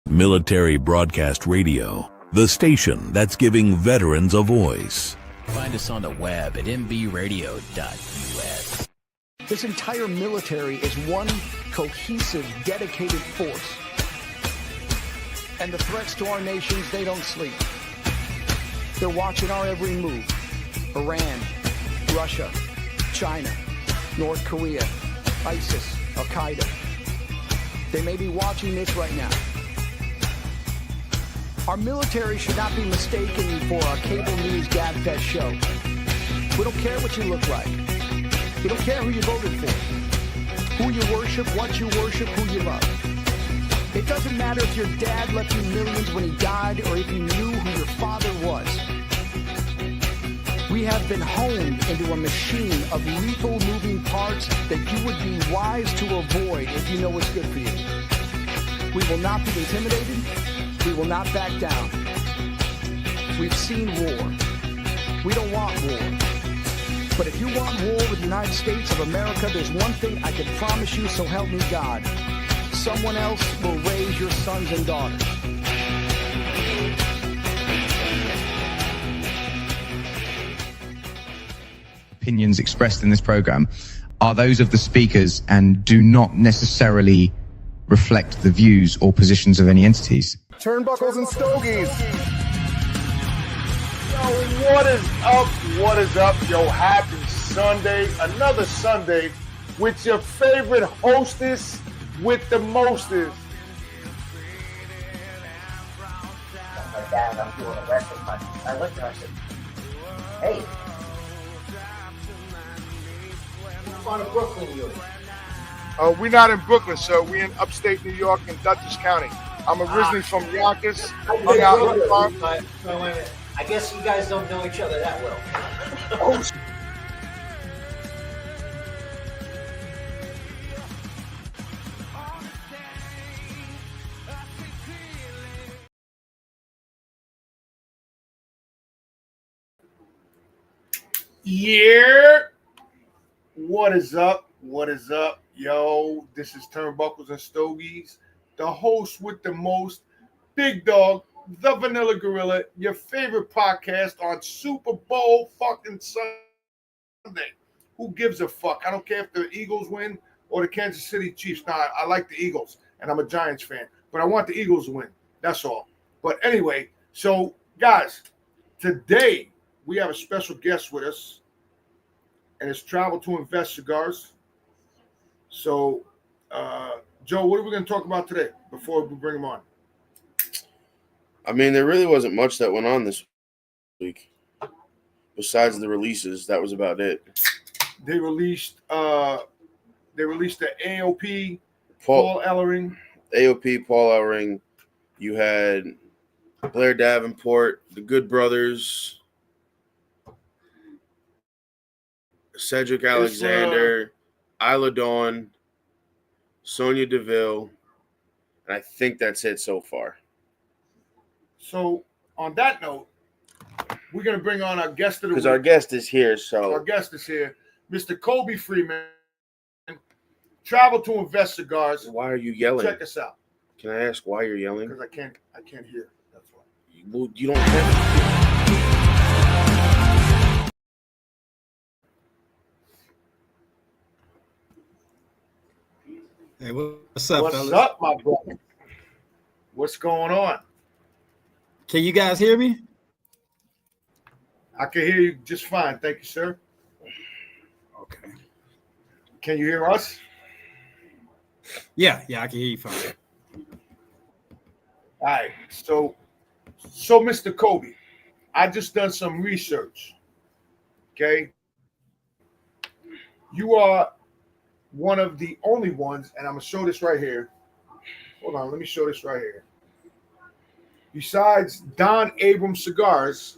Military Broadcast Radio, the station that's giving veterans a voice. Find us on the web at mbradio.us. This entire military is one cohesive, dedicated force. And the threats to our nations, they don't sleep. They're watching our every move. Iran, Russia, China, North Korea, ISIS, Al-Qaeda. They may be watching this right now. Our military should not be mistaken for a cable news gabfest show. We don't care what you look like. We don't care who you voted for, who you worship, what you worship, who you love. It doesn't matter if your dad left you millions when he died or if you knew who your father was. We have been honed into a machine of lethal moving parts that you would be wise to avoid if you know what's good for you. We will not be intimidated. We will not back down. We've seen war. We don't want war. But if you want war with the United States of America, there's one thing I can promise you, so help me God. Someone else will raise your sons and daughters. Opinions expressed in this program are those of the speakers and do not necessarily reflect the views or positions of any entities. Turnbuckles and stogies. Yo, what is up? What is up? Yo, happy Sunday. Another Sunday with your favorite hostess with the mostest. My dad, I'm doing a wrestling match. I looked at her and said, hey, what part of Brooklyn you in? We're not in Brooklyn, sir. We're in upstate New York in Dutchess County. I'm originally from Yonkers. Hung out in the farm. I guess you guys don't know each other that well. Oh, yeah. What is up? What is up? Yo, this is Turnbuckles and Stogies, the host with the most, Big Dog, the Vanilla Gorilla, your favorite podcast on Super Bowl fucking Sunday. Who gives a fuck? I don't care if the Eagles win or the Kansas City Chiefs. Nah, I like the Eagles, and I'm a Giants fan, but I want the Eagles to win. That's all. But anyway, so guys, today we have a special guest with us, and it's Travel2Invest cigars. So, Joe, what are we going to talk about today before we bring him on? I mean, there really wasn't much that went on this week. Besides the releases, that was about it. They released the AOP, Paul Ellering. AOP, Paul Ellering. You had Blair Davenport, the Good Brothers, Cedric Alexander, Isla Dawn, Sonia Deville, and I think that's it so far. So, on that note, we're going to bring on our guest of the week. Because our guest is here, so. Our guest is here, Mr. Cobie Freeman, Travel2Invest cigars. Why are you yelling? Check us out. Can I ask why you're yelling? Because I can't hear. That's why. You don't have Hey, what's up, fellas? What's up, my brother? What's going on? Can you guys hear me? I can hear you just fine. Thank you, sir. Okay. Can you hear us? Yeah, I can hear you fine. All right. So Mr. Cobie, I just done some research. Okay. You are one of the only ones, and I'm going to show this right here. Hold on. Let me show this right here. Besides Don Abrams Cigars.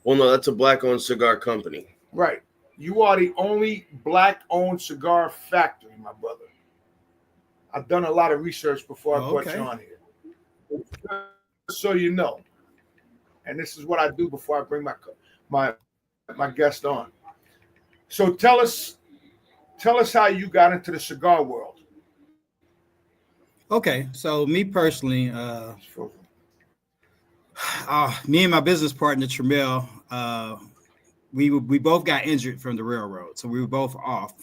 Well, no, that's a black-owned cigar company. Right. You are the only black-owned cigar factory, my brother. I've done a lot of research before I brought you on here. So you know. And this is what I do before I bring my guest on. So tell us how you got into the cigar world. Okay, so me personally, me and my business partner Tramel, we both got injured from the railroad, so we were both off,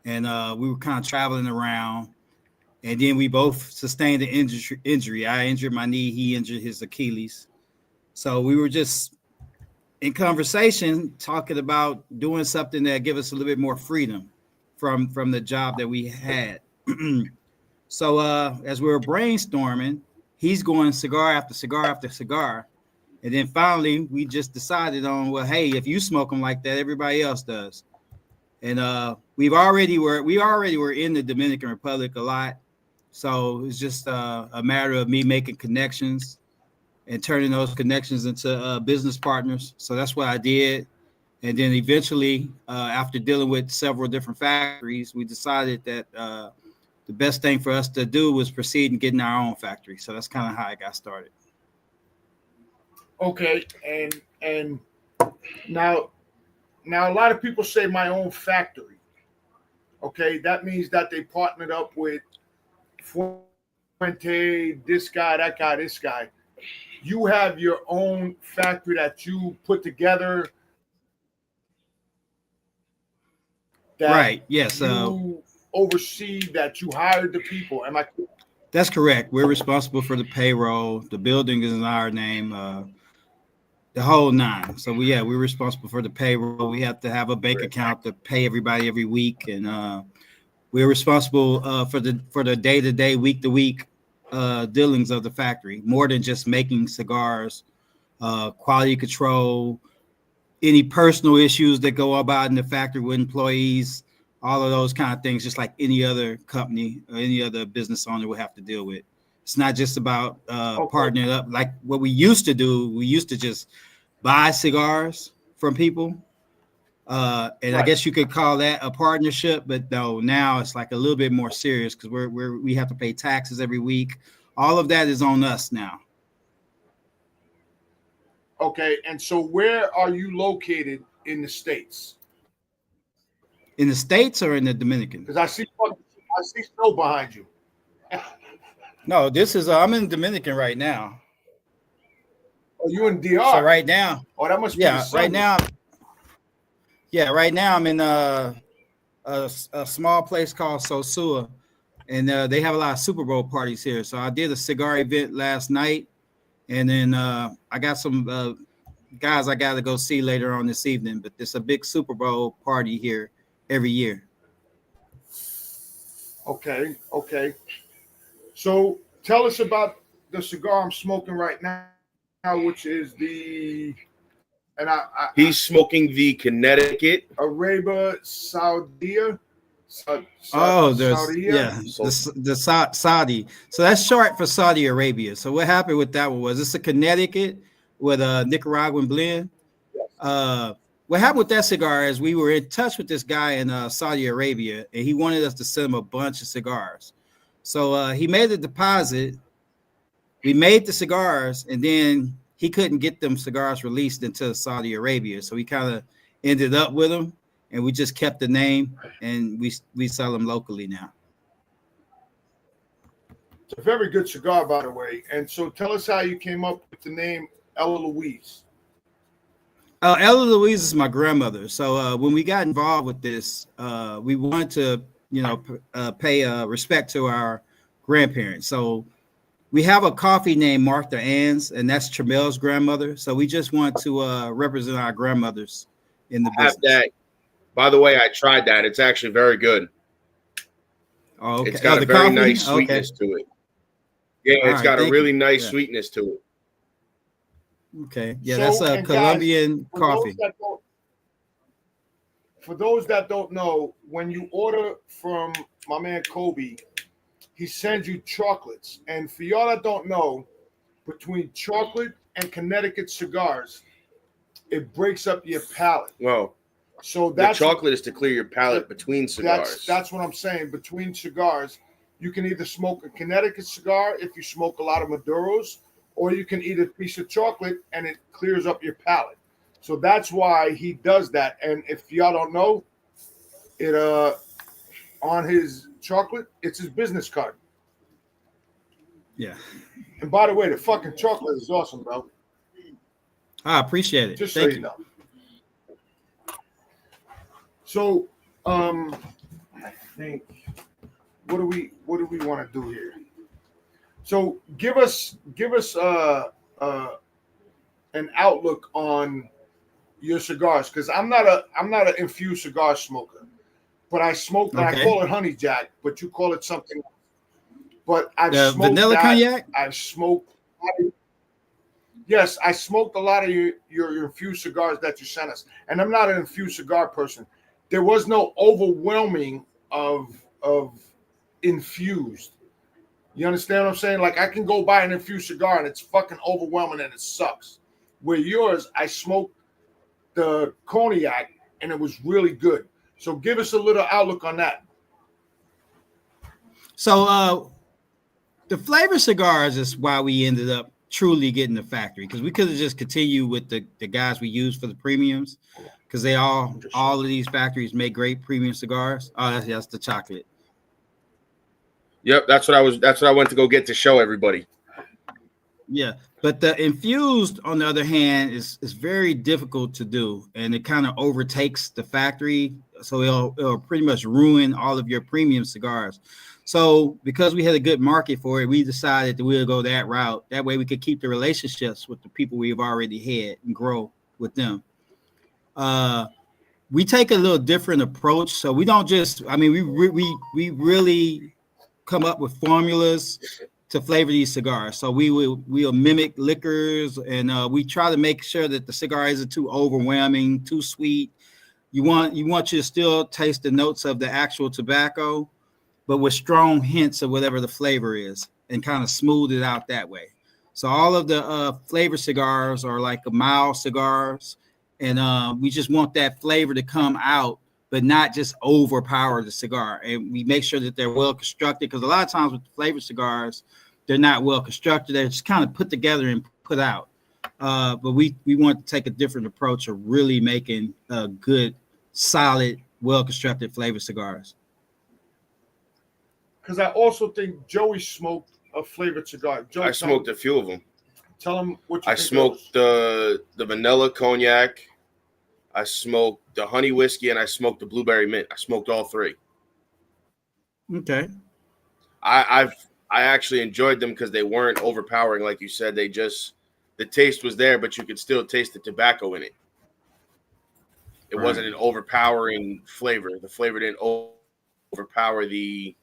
and we were kind of traveling around, and then we both sustained an injury. I injured my knee, he injured his Achilles, so we were just in conversation talking about doing something that give us a little bit more freedom from the job that we had. So as we were brainstorming, he's going cigar after cigar after cigar. And then finally we just decided on, well, hey, if you smoke them like that, everybody else does. And we already were in the Dominican Republic a lot. So it's just a matter of me making connections and turning those connections into business partners. So that's what I did. And then eventually, after dealing with several different factories, we decided that the best thing for us to do was proceed and getting our own factory. So that's kind of how I got started. Okay, and now a lot of people say my own factory. Okay, that means that they partnered up with Fuente, this guy, that guy, this guy. You have your own factory that you put together. Right. Yes. You oversee, that you hired the people. Am I? That's correct. We're responsible for the payroll. The building is in our name. The whole nine. So we're responsible for the payroll. We have to have a bank account to pay everybody every week, and we're responsible for the day-to-day, week-to-week dealings of the factory. More than just making cigars, quality control, any personal issues that go about in the factory with employees, all of those kind of things, just like any other company or any other business owner would have to deal with. It's not just about partnering up like what we used to do. We used to just buy cigars from people. And right. I guess you could call that a partnership, but no, now it's like a little bit more serious because we have to pay taxes every week. All of that is on us now. Okay, and so where are you located in the States? In the States or in the Dominican? Because I see snow behind you. No, I'm in Dominican right now. Oh, you in DR? So right now. Oh, that must be right now. Yeah, right now I'm in a small place called Sosua, and they have a lot of Super Bowl parties here. So I did a cigar event last night, and then I got some guys I got to go see later on this evening. But it's a big Super Bowl party here every year. Okay. So tell us about the cigar I'm smoking right now, which is he's smoking the Connecticut Arabia Saudia. The Saudi. So that's short for Saudi Arabia. So what happened with that one was it's a Connecticut with a Nicaraguan blend. Yes. What happened with that cigar is we were in touch with this guy in Saudi Arabia, and he wanted us to send him a bunch of cigars. So he made a deposit. We made the cigars, and then he couldn't get them cigars released until Saudi Arabia. So we kind of ended up with them, and we just kept the name, and we sell them locally now. It's a very good cigar, by the way. And so tell us how you came up with the name Ella Louise. Ella Louise is my grandmother. So when we got involved with this, we wanted to, pay respect to our grandparents. So we have a coffee named Martha Ann's, and that's Tramel's grandmother. So we just want to represent our grandmothers in the business. That. By the way, I tried that. It's actually very good. Oh, okay. It's got a very nice sweetness to it. Yeah, it's got a really nice sweetness to it. Okay. Yeah, that's a Colombian coffee. For those that don't know, when you order from my man Cobie, he sends you chocolates. And for y'all that don't know, between chocolate and Connecticut cigars, it breaks up your palate. Well, so the chocolate is to clear your palate between cigars. That's what I'm saying. Between cigars, you can either smoke a Connecticut cigar if you smoke a lot of Maduros, or you can eat a piece of chocolate and it clears up your palate. So that's why he does that. And if y'all don't know, it on his chocolate, it's his business card. Yeah. And by the way, the fucking chocolate is awesome, bro. I appreciate it. Just so Thank you you. know. So, I think what do we want to do here? So give us an outlook on your cigars, because I'm not an infused cigar smoker, but I smoke. And I call it honey jack, but you call it something else. But I've smoked vanilla cognac. I've smoked. Yes, I smoked a lot of your infused cigars that you sent us, and I'm not an infused cigar person. There was no overwhelming of infused. You understand what I'm saying? Like, I can go buy an infused cigar and it's fucking overwhelming and it sucks. Where yours, I smoked the cognac and it was really good. So give us a little outlook on that. So the flavor cigars is why we ended up truly getting the factory, because we could have just continued with the guys we use for the premiums, because they all of these factories make great premium cigars. Oh, that's the chocolate. Yep, that's what I went to go get to show everybody. Yeah, but the infused, on the other hand, is very difficult to do, and it kind of overtakes the factory, so it'll pretty much ruin all of your premium cigars. So because we had a good market for it, we decided that we'll go that route. That way we could keep the relationships with the people we've already had and grow with them. We take a little different approach, so we don't just. I mean, we really come up with formulas to flavor these cigars. So we'll mimic liquors, and we try to make sure that the cigar isn't too overwhelming, too sweet. You want you to still taste the notes of the actual tobacco, but with strong hints of whatever the flavor is, and kind of smooth it out that way. So all of the flavor cigars are like a mild cigars, and we just want that flavor to come out, but not just overpower the cigar. And we make sure that they're well constructed, because a lot of times with the flavor cigars, they're not well constructed. They're just kind of put together and put out. But we want to take a different approach of really making good, solid, well constructed flavor cigars. Because I also think Joey smoked a flavored cigar. Joey, I smoked a few of them. Tell him what you I smoked the vanilla cognac. I smoked the honey whiskey, and I smoked the blueberry mint. I smoked all three. Okay. I actually enjoyed them because they weren't overpowering, like you said. They just, the taste was there, but you could still taste the tobacco in it. It wasn't an overpowering flavor. The flavor didn't overpower the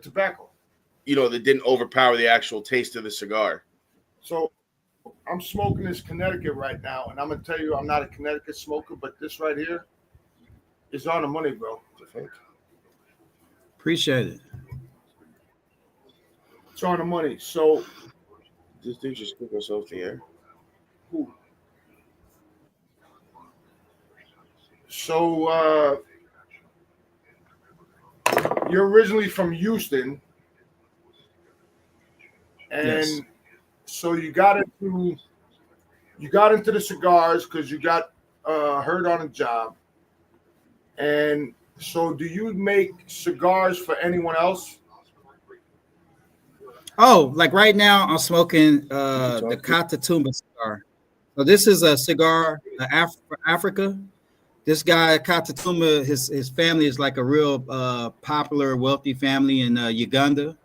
tobacco. You know, that didn't overpower the actual taste of the cigar. So I'm smoking this Connecticut right now, and I'm gonna tell you, I'm not a Connecticut smoker, but this right here is on the money, bro. Appreciate it. It's on the money. So this dude just took us off the air. Ooh. So you're originally from Houston, and yes. So you got into the cigars because you got hurt on a job. And so do you make cigars for anyone else? Oh, like right now I'm smoking the Catatumba cigar. So this is a cigar for Africa. This guy Catatumba, his family is like a real popular, wealthy family in Uganda.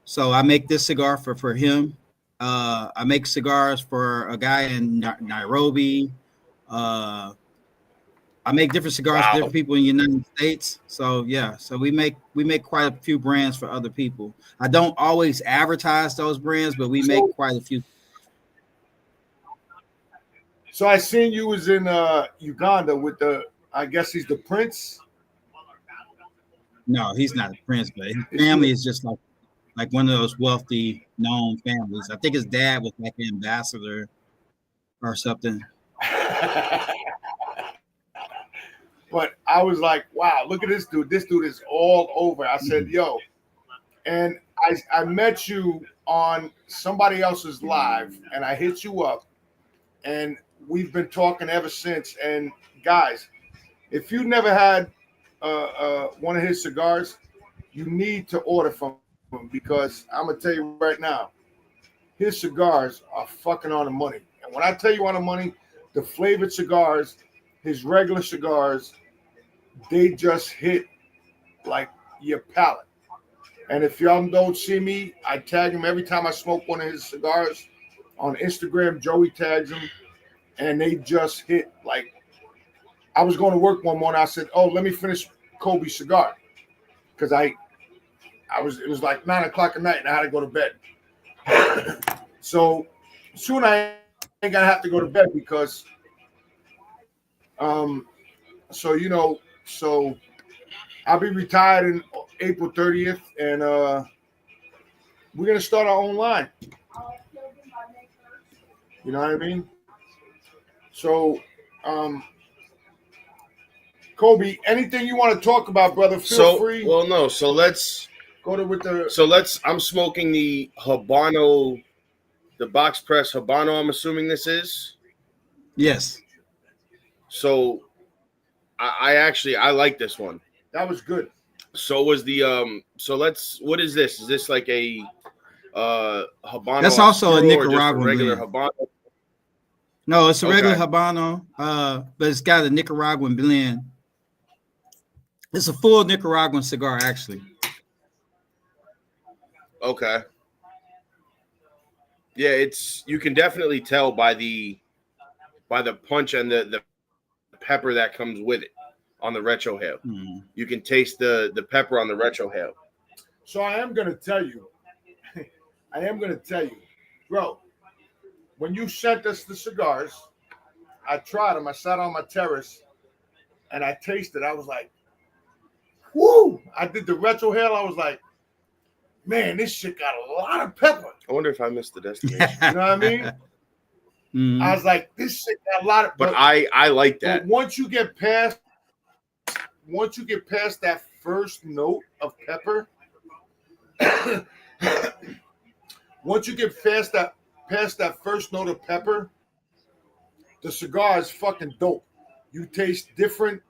So I make this cigar for him. I make cigars for a guy in Nairobi. I make different cigars for different people in the United States. So yeah, so we make quite a few brands for other people. I don't always advertise those brands, but we make quite a few. So I seen you was in Uganda with I guess he's the prince. No, he's not a prince, but his family is just like one of those wealthy, known families. I think his dad was like an ambassador or something. But I was like, wow, look at this dude. This dude is all over. I said, yo. And I met you on somebody else's live, and I hit you up, and we've been talking ever since. And guys, if you never had one of his cigars, you need to order from because I'm gonna tell you right now, his cigars are fucking on the money. And when I tell you on the money, the flavored cigars, his regular cigars, they just hit like your palate. And if y'all don't see me, I tag him every time I smoke one of his cigars on Instagram. Joey tags him, and they just hit like. I was going to work one morning. I said, "Oh, let me finish Cobie's cigar," because it was like 9 o'clock at night, and I had to go to bed. So soon I ain't gonna have to go to bed because, so I'll be retired in April 30th, and we're gonna start our own line. You know what I mean? So, Cobie, anything you want to talk about, brother? Feel free. Well, no. So let's go to with the. So I'm smoking the Habano, the box press Habano. I'm assuming this is. Yes. So, I like this one. That was good. So was the what is this? Is this like a Habano? That's also a Nicaraguan regular blend. Habano. No, it's a regular Habano, but it's got a Nicaraguan blend. It's a full Nicaraguan cigar, actually. Okay. Yeah, you can definitely tell by the punch and the pepper that comes with it on the retrohale. Mm-hmm. You can taste the pepper on the retrohale. So I am gonna tell you, bro. When you sent us the cigars, I tried them. I sat on my terrace, and I tasted. I was like, "Woo!" I did the retrohale. I was like, "Man, this shit got a lot of pepper." I wonder if I missed the destination. You know what I mean? Mm-hmm. I was like, "This shit got a lot of." But I like that. But once you get past that first note of pepper, once you get past that first note of pepper, the cigar is fucking dope. You taste different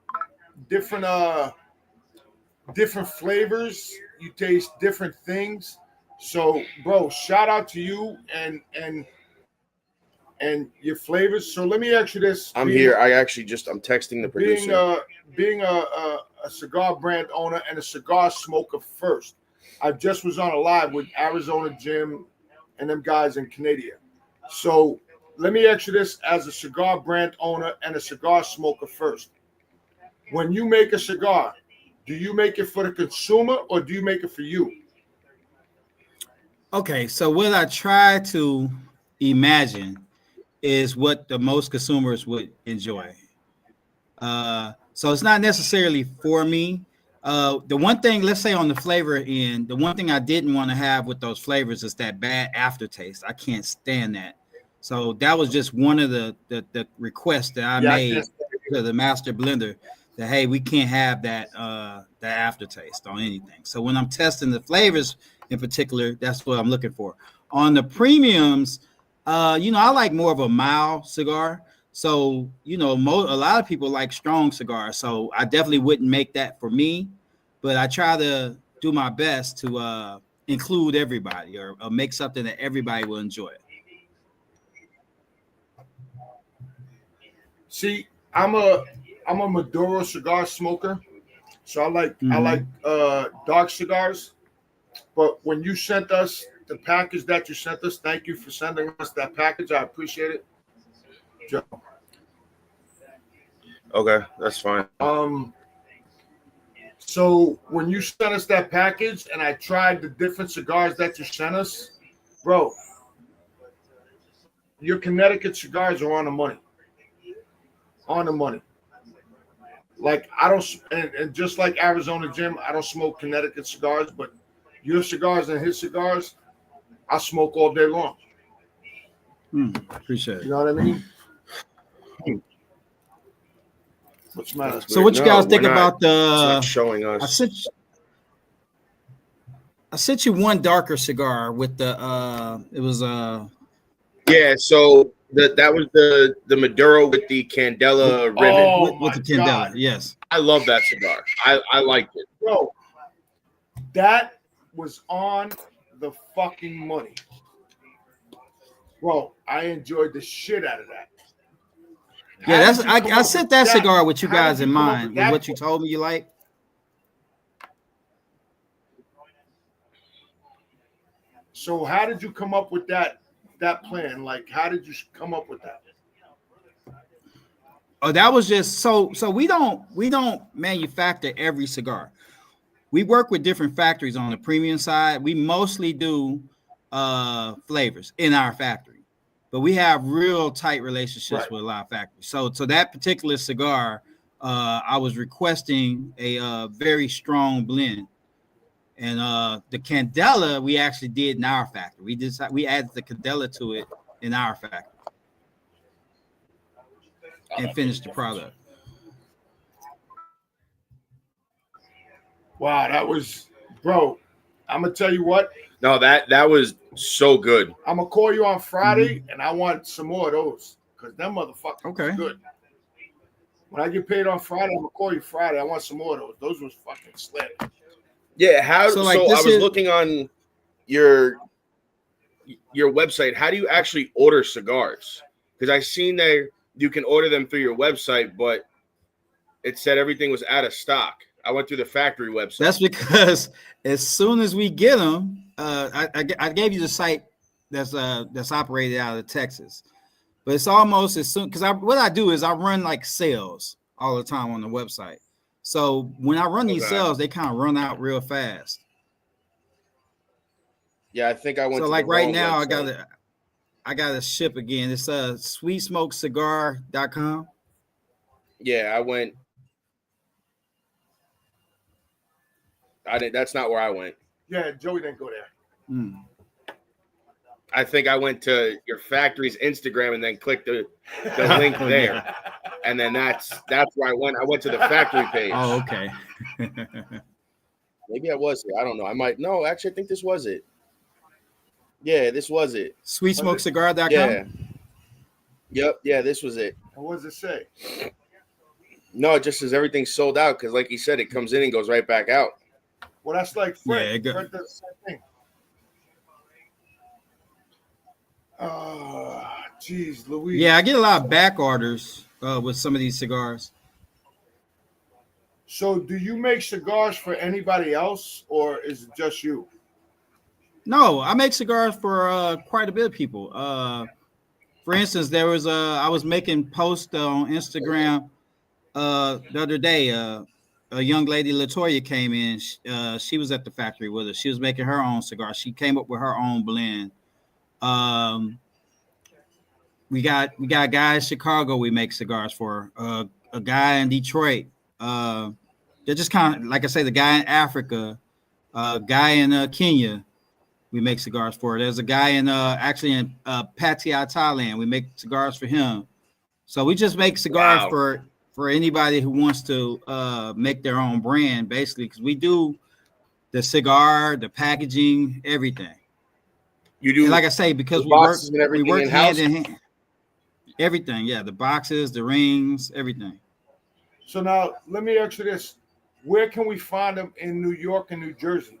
flavors. You taste different things. So, bro, shout out to you and your flavors. So let me ask you this. I'm here. I'm texting the producer. Being a cigar brand owner and a cigar smoker first, I just was on a live with Arizona Jim and them guys in Canada. So let me ask you this as a cigar brand owner and a cigar smoker first. When you make a cigar, do you make it for the consumer or do you make it for you? Okay, so what I try to imagine is what the most consumers would enjoy. So it's not necessarily for me. The one thing, let's say on the flavor end, the one thing I didn't want to have with those flavors is that bad aftertaste. I can't stand that. So that was just one of the requests that I made to the master blender that, hey, we can't have that aftertaste on anything. So when I'm testing the flavors in particular, that's what I'm looking for. On the premiums, I like more of a mild cigar. So, a lot of people like strong cigars. So I definitely wouldn't make that for me, but I try to do my best to include everybody or make something that everybody will enjoy. See, I'm a Maduro cigar smoker, so I like dark cigars. But when you sent us the package that you sent us, thank you for sending us that package. I appreciate it, Joe. Okay, that's fine. So when you sent us that package and I tried the different cigars that you sent us, bro, your Connecticut cigars are on the money. On the money. Like I don't, and just like Arizona Jim, I don't smoke Connecticut cigars, but your cigars and his cigars, I smoke all day long. Appreciate it. You know what I mean? What's the matter? So what you guys think about not showing us? I sent you one darker cigar with the yeah. So that was the Maduro with the Candela ribbon. With the Candela, yes. I love that cigar. I liked it. Bro, that was on the fucking money. Bro, I enjoyed the shit out of that. Yeah, I sent that cigar with you guys in mind with what you told me you like. So how did you come up with that plan? Like, how did you come up with that? Oh, that was just so we don't manufacture every cigar. We work with different factories on the premium side. We mostly do flavors in our factory, but we have real tight relationships with a lot of factories. So that particular cigar, I was requesting a very strong blend. And the Candela we actually did in our factory. We added the Candela to it in our factory and finished the product. Wow, that was, bro. I'm gonna tell you what. No, that was so good. I'm gonna call you on Friday, and I want some more of those because them motherfuckers okay. good. When I get paid on Friday, I'm gonna call you Friday. I want some more of those. Those was fucking slim. Yeah, so I was is looking on your website. How do you actually order cigars? Because I seen there you can order them through your website, but it said everything was out of stock. I went through the factory website. That's because as soon as we get them, I gave you the site that's operated out of Texas, but it's almost as soon because what I do is I run like sales all the time on the website. So when I run these sales, they kind of run out real fast. Yeah, I think I went. So to like the right wrong now, website. I gotta ship again. It's sweetsmokecigar.com. Yeah, I went. That's not where I went. Yeah, Joey didn't go there. I think I went to your factory's Instagram and then clicked the link there. And then that's where I went. I went to the factory page. Oh, okay. Maybe I was here. I don't know. No, actually, I think this was it. Yeah, this was it. Sweetsmokecigar.com? Yeah. Yep. Yeah, this was it. And what does it say? No, it just says everything's sold out because, like he said, it comes in and goes right back out. Well, that's like Fred. Yeah, Fred does the same thing. Geez, Louise. Yeah, I get a lot of back orders with some of these cigars. So do you make cigars for anybody else or is it just you? No, I make cigars for quite a bit of people. For instance, there was I was making posts on Instagram the other day. A young lady, Latoya, came in. She was at the factory with us. She was making her own cigar. She came up with her own blend. We got a guy in Chicago we make cigars for. A guy in Detroit. They're just kind of like I say, the guy in Africa, a guy in Kenya. We make cigars for. There's a guy in actually in Pattaya, Thailand. We make cigars for him. So we just make cigars for anybody who wants to make their own brand, basically, because we do the cigar, the packaging, everything. You do, and like I say, because we work hand in hand. Everything, yeah, the boxes, the rings, everything. So now let me ask you this: where can we find them in New York and New Jersey?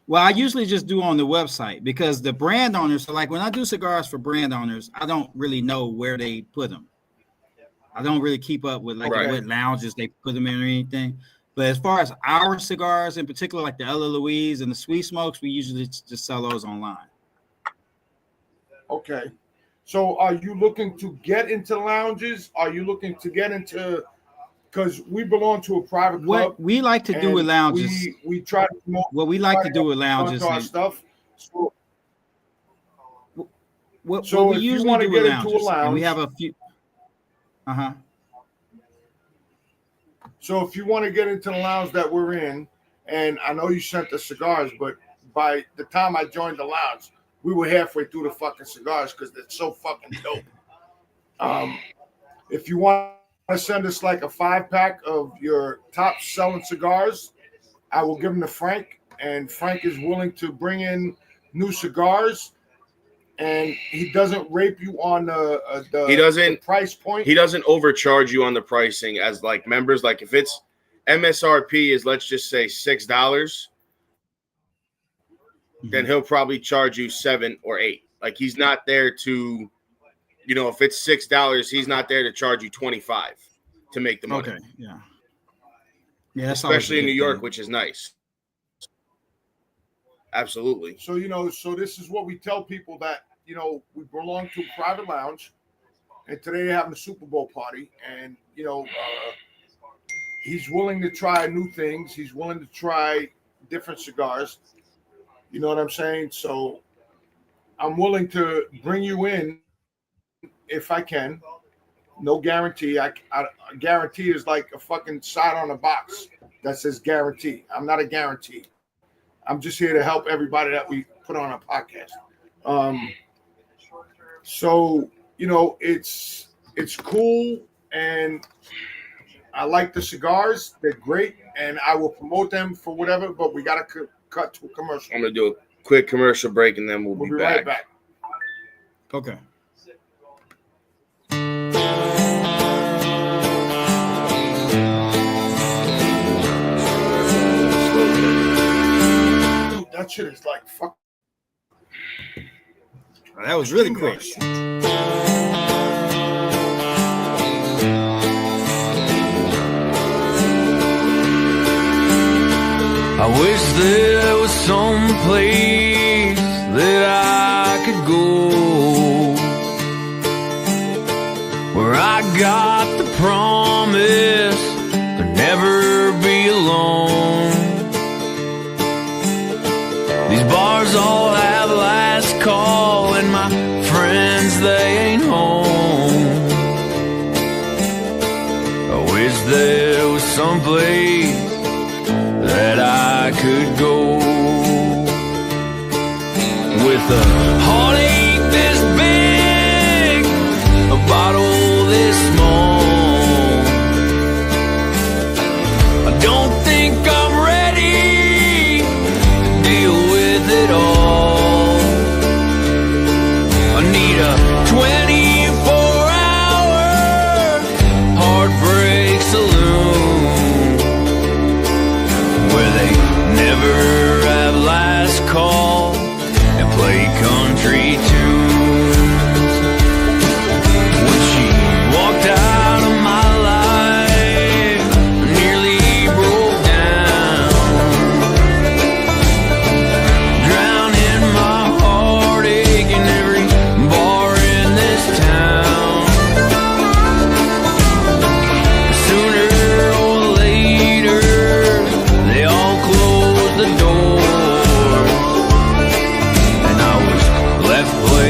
Well, I usually just do on the website because the brand owners, so like when I do cigars for brand owners, I don't really know where they put them. I don't really keep up with like what lounges they put them in or anything. But as far as our cigars in particular, like the Ella Louise and the Sweet Smokes, we usually just sell those online. Okay. So are you looking to get into lounges? Are you looking to get into, because we belong to a private club. What we like to do with lounges. We try to promote what we like to do with lounges our stuff. So what we usually do with lounges, and we have a few. So if you want to get into the lounge that we're in, and I know you sent the cigars, but by the time I joined the lounge, we were halfway through the fucking cigars because they're so fucking dope. If you want to send us like a 5-pack of your top selling cigars, I will give them to Frank, and Frank is willing to bring in new cigars. And he doesn't rape you on the price point. He doesn't overcharge you on the pricing as like members. Like if it's MSRP is, let's just say, $6, then he'll probably charge you $7 or $8. Like, he's not there to, you know, if it's $6, he's not there to charge you $25 to make the money. Okay, yeah. Yeah, that's especially in New York, thing. which is nice. Absolutely. So, you know, so this is what we tell people that, you know, we belong to a private lounge, and today they're having a Super Bowl party, and, you know, he's willing to try new things. He's willing to try different cigars. You know what I'm saying? So I'm willing to bring you in if I can. No guarantee. I guarantee is like a fucking sign on a box that says guarantee. I'm not a guarantee. I'm just here to help everybody that we put on a podcast. So, you know, it's cool, and I like the cigars. They're great, and I will promote them for whatever, but we got to cut to a commercial. I'm going to do a quick commercial break, and then we'll be back. Right back. Okay. Dude, that shit is like fuck. That was really quick. I wish there was some place that I could go where I got the promise I'd never be alone. These bars all have last call, and my friends, they ain't home. I wish there was some place that I could go with a heartache this big, a bottle this small. I don't think I'm ready to deal with it all. I need a 24-hour heartbreak saloon where they never have last call and play country tunes. When she walked out of my life, I nearly broke down, drowning my heartache in every bar in this town. Sooner or later, they all closed the doors, and I was left playing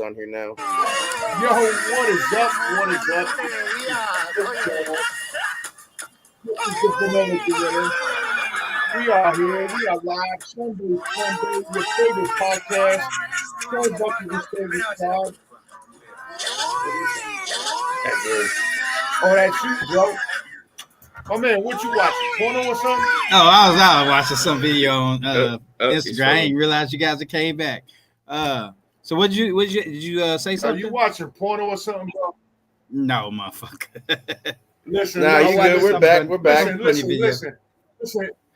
on here now. Yo, what is up? What is up? We are here. We are live. Sunday, your favorite podcast. Turnbuckles' favorite pod. Oh, that's you, bro. Oh man, what you watching? Porno or something? Oh, I was watching some video on Instagram. I didn't realize you guys came back. So did you say something? Are you watching porno or something, bro? No, motherfucker. Listen, nah, you good. We're back. We're back. Listen.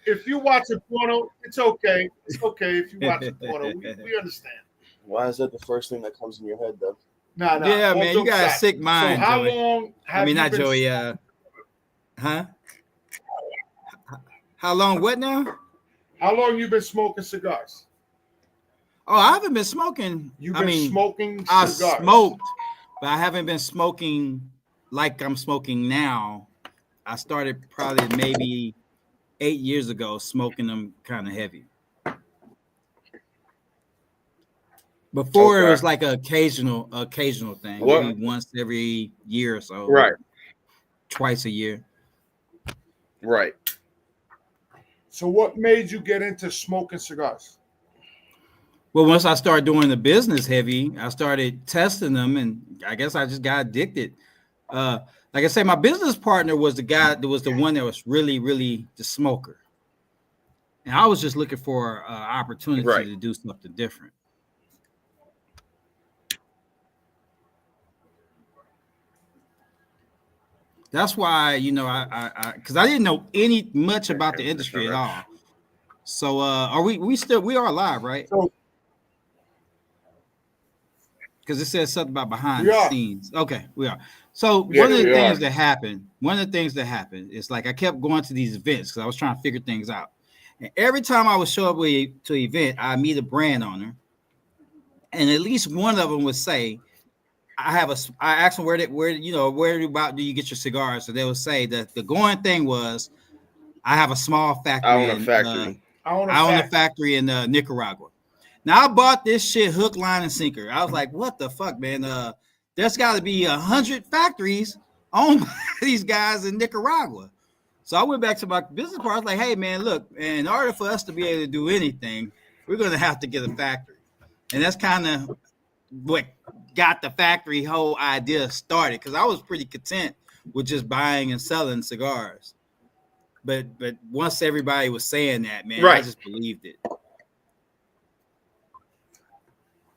If you watching porno, it's okay. It's okay if you watching porno. We understand. Why is that the first thing that comes in your head, though? Nah. Yeah, man, you got a sick mind. So how Joey. long? Not Joey. Huh? How long? What now? How long you been smoking cigars? Oh, I haven't been smoking. You've been smoking I cigars. smoked, but I haven't been smoking like I'm smoking now. I started probably maybe 8 years ago smoking them kind of heavy. Before it was like an occasional thing, maybe once every year or so, right? Twice a year, right? So, what made you get into smoking cigars? Well, once I started doing the business heavy, I started testing them, and I guess I just got addicted. Like I say, my business partner was the guy that was the one that was really, really the smoker, and I was just looking for an opportunity to do something different. That's why, I because I didn't know much about the industry at all. So are we are live, right? Because it says something about behind the scenes. Okay, we are. So one of the things that happened is like I kept going to these events because I was trying to figure things out. And every time I would show up to an event, I meet a brand owner, and at least one of them would say, I asked them where about do you get your cigars? So they would say that the going thing was, I have a small factory. I own a factory in Nicaragua. Now I bought this shit hook, line, and sinker. I was like, what the fuck, man? There's got to be 100 factories owned by these guys in Nicaragua. So I went back to my business partner. I was like, hey man, look, in order for us to be able to do anything, we're gonna have to get a factory. And that's kind of what got the factory whole idea started, because I was pretty content with just buying and selling cigars. But once everybody was saying that, man, I just believed it.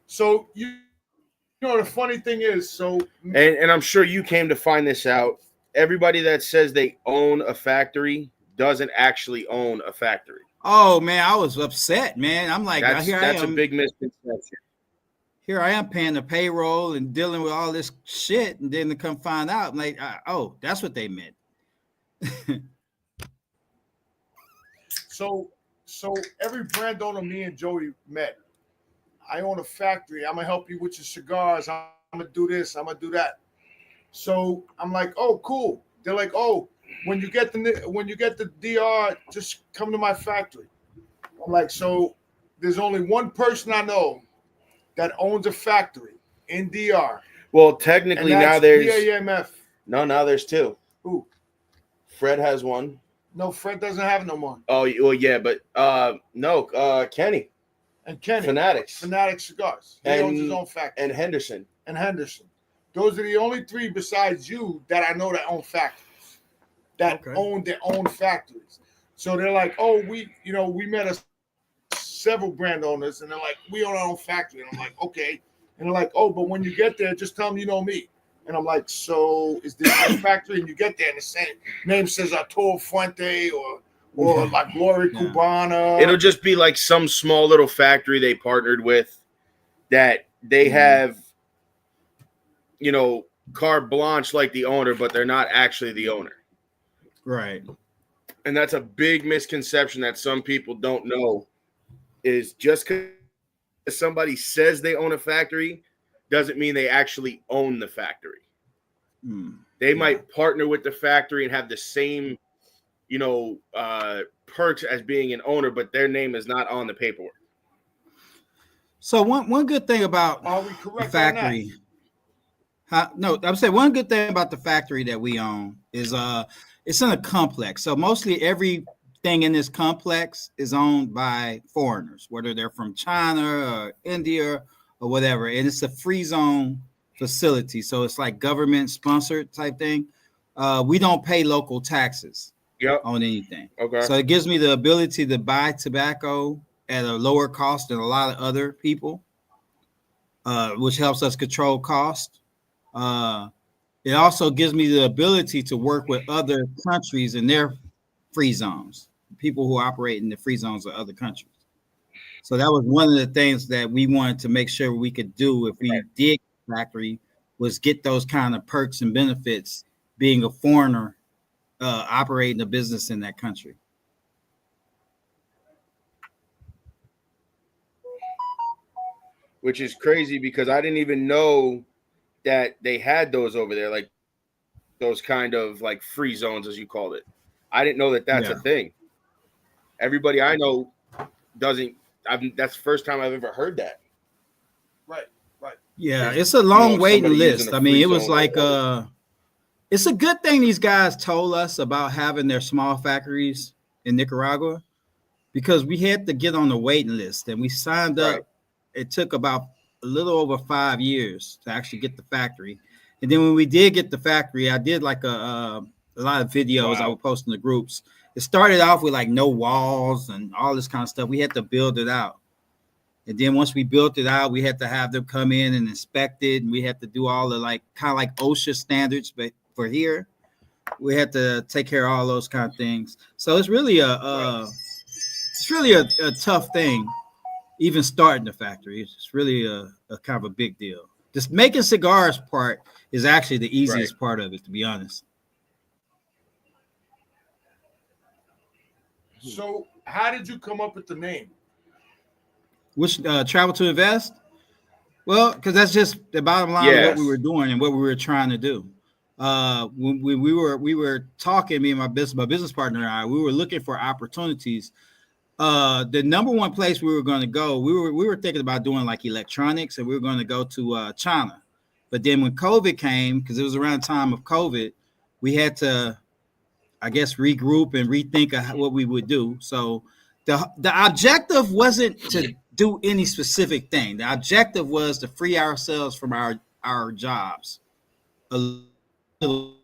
So you know the funny thing is, and I'm sure you came to find this out. Everybody that says they own a factory doesn't actually own a factory. Oh man, I was upset, man. I'm like, that's a big misconception. Here I am paying the payroll and dealing with all this shit, and then to come find out, I'm like, oh, that's what they meant. So every brand owner me and Joey met, I own a factory. I'm gonna help you with your cigars. I'm gonna do this. I'm gonna do that. So I'm like, oh, cool. They're like, oh, when you get the DR, just come to my factory. I'm like, so there's only one person I know that owns a factory in DR. Well, technically now there's BAMF. No, now there's two. Who? Fred has one. No, Fred doesn't have no more. Oh, well, yeah, but Kenny. And Kenny. Fanatics Cigars. He owns his own factory. And Henderson. Those are the only three besides you that I know that own factories. Own their own factories. So they're like, oh, we met several brand owners, and they're like, we own our own factory. And I'm like, okay. And they're like, oh, but when you get there, just tell them you know me. And I'm like, so is this your factory? And you get there, and the same name says Arturo Fuente or like Gloria Cubana. It'll just be like some small little factory they partnered with that they have, carte blanche like the owner, but they're not actually the owner. Right. And that's a big misconception that some people don't know, is just because somebody says they own a factory doesn't mean they actually own the factory. They might partner with the factory and have the same, perks as being an owner, but their name is not on the paperwork. So one good thing about Are we the correct factory, no, I'm saying one good thing about the factory that we own is it's in a complex. So mostly everything in this complex is owned by foreigners, whether they're from China or India or whatever. And it's a free zone facility. So it's like government sponsored type thing. We don't pay local taxes on anything. Okay. So it gives me the ability to buy tobacco at a lower cost than a lot of other people, which helps us control cost. It also gives me the ability to work with other countries in their free zones, people who operate in the free zones of other countries. So that was one of the things that we wanted to make sure we could do if we did factory, was get those kind of perks and benefits being a foreigner operating a business in that country. Which is crazy because I didn't even know that they had those over there, like those kind of like free zones, as you called it. I didn't know that that's a thing. Everybody I know doesn't. That's the first time I've ever heard that. Right. Yeah, it's a long waiting list. I mean, it was like it's a good thing these guys told us about having their small factories in Nicaragua, because we had to get on the waiting list and we signed up. It took about a little over 5 years to actually get the factory. And then when we did get the factory, I did like a lot of videos I would post in the groups. It started off with like no walls and all this kind of stuff. We had to build it out. And then once we built it out, we had to have them come in and inspect it. And we had to do all the like kind of like OSHA standards, but for here, we had to take care of all those kind of things. So it's really a tough thing. Even starting the factory, it's really a kind of a big deal. Just making cigars part is actually the easiest part of it, to be honest. So how did you come up with the name? Which Travel2Invest? Well, because that's just the bottom line of what we were doing and what we were trying to do. When we were talking, me and my business partner and I, we were looking for opportunities. The number one place we were going to go, we were thinking about doing like electronics, and we were going to go to China. But then when COVID came, because it was around the time of COVID, we had to, I guess, regroup and rethink what we would do. So the objective wasn't to do any specific thing. The objective was to free ourselves from our jobs a little.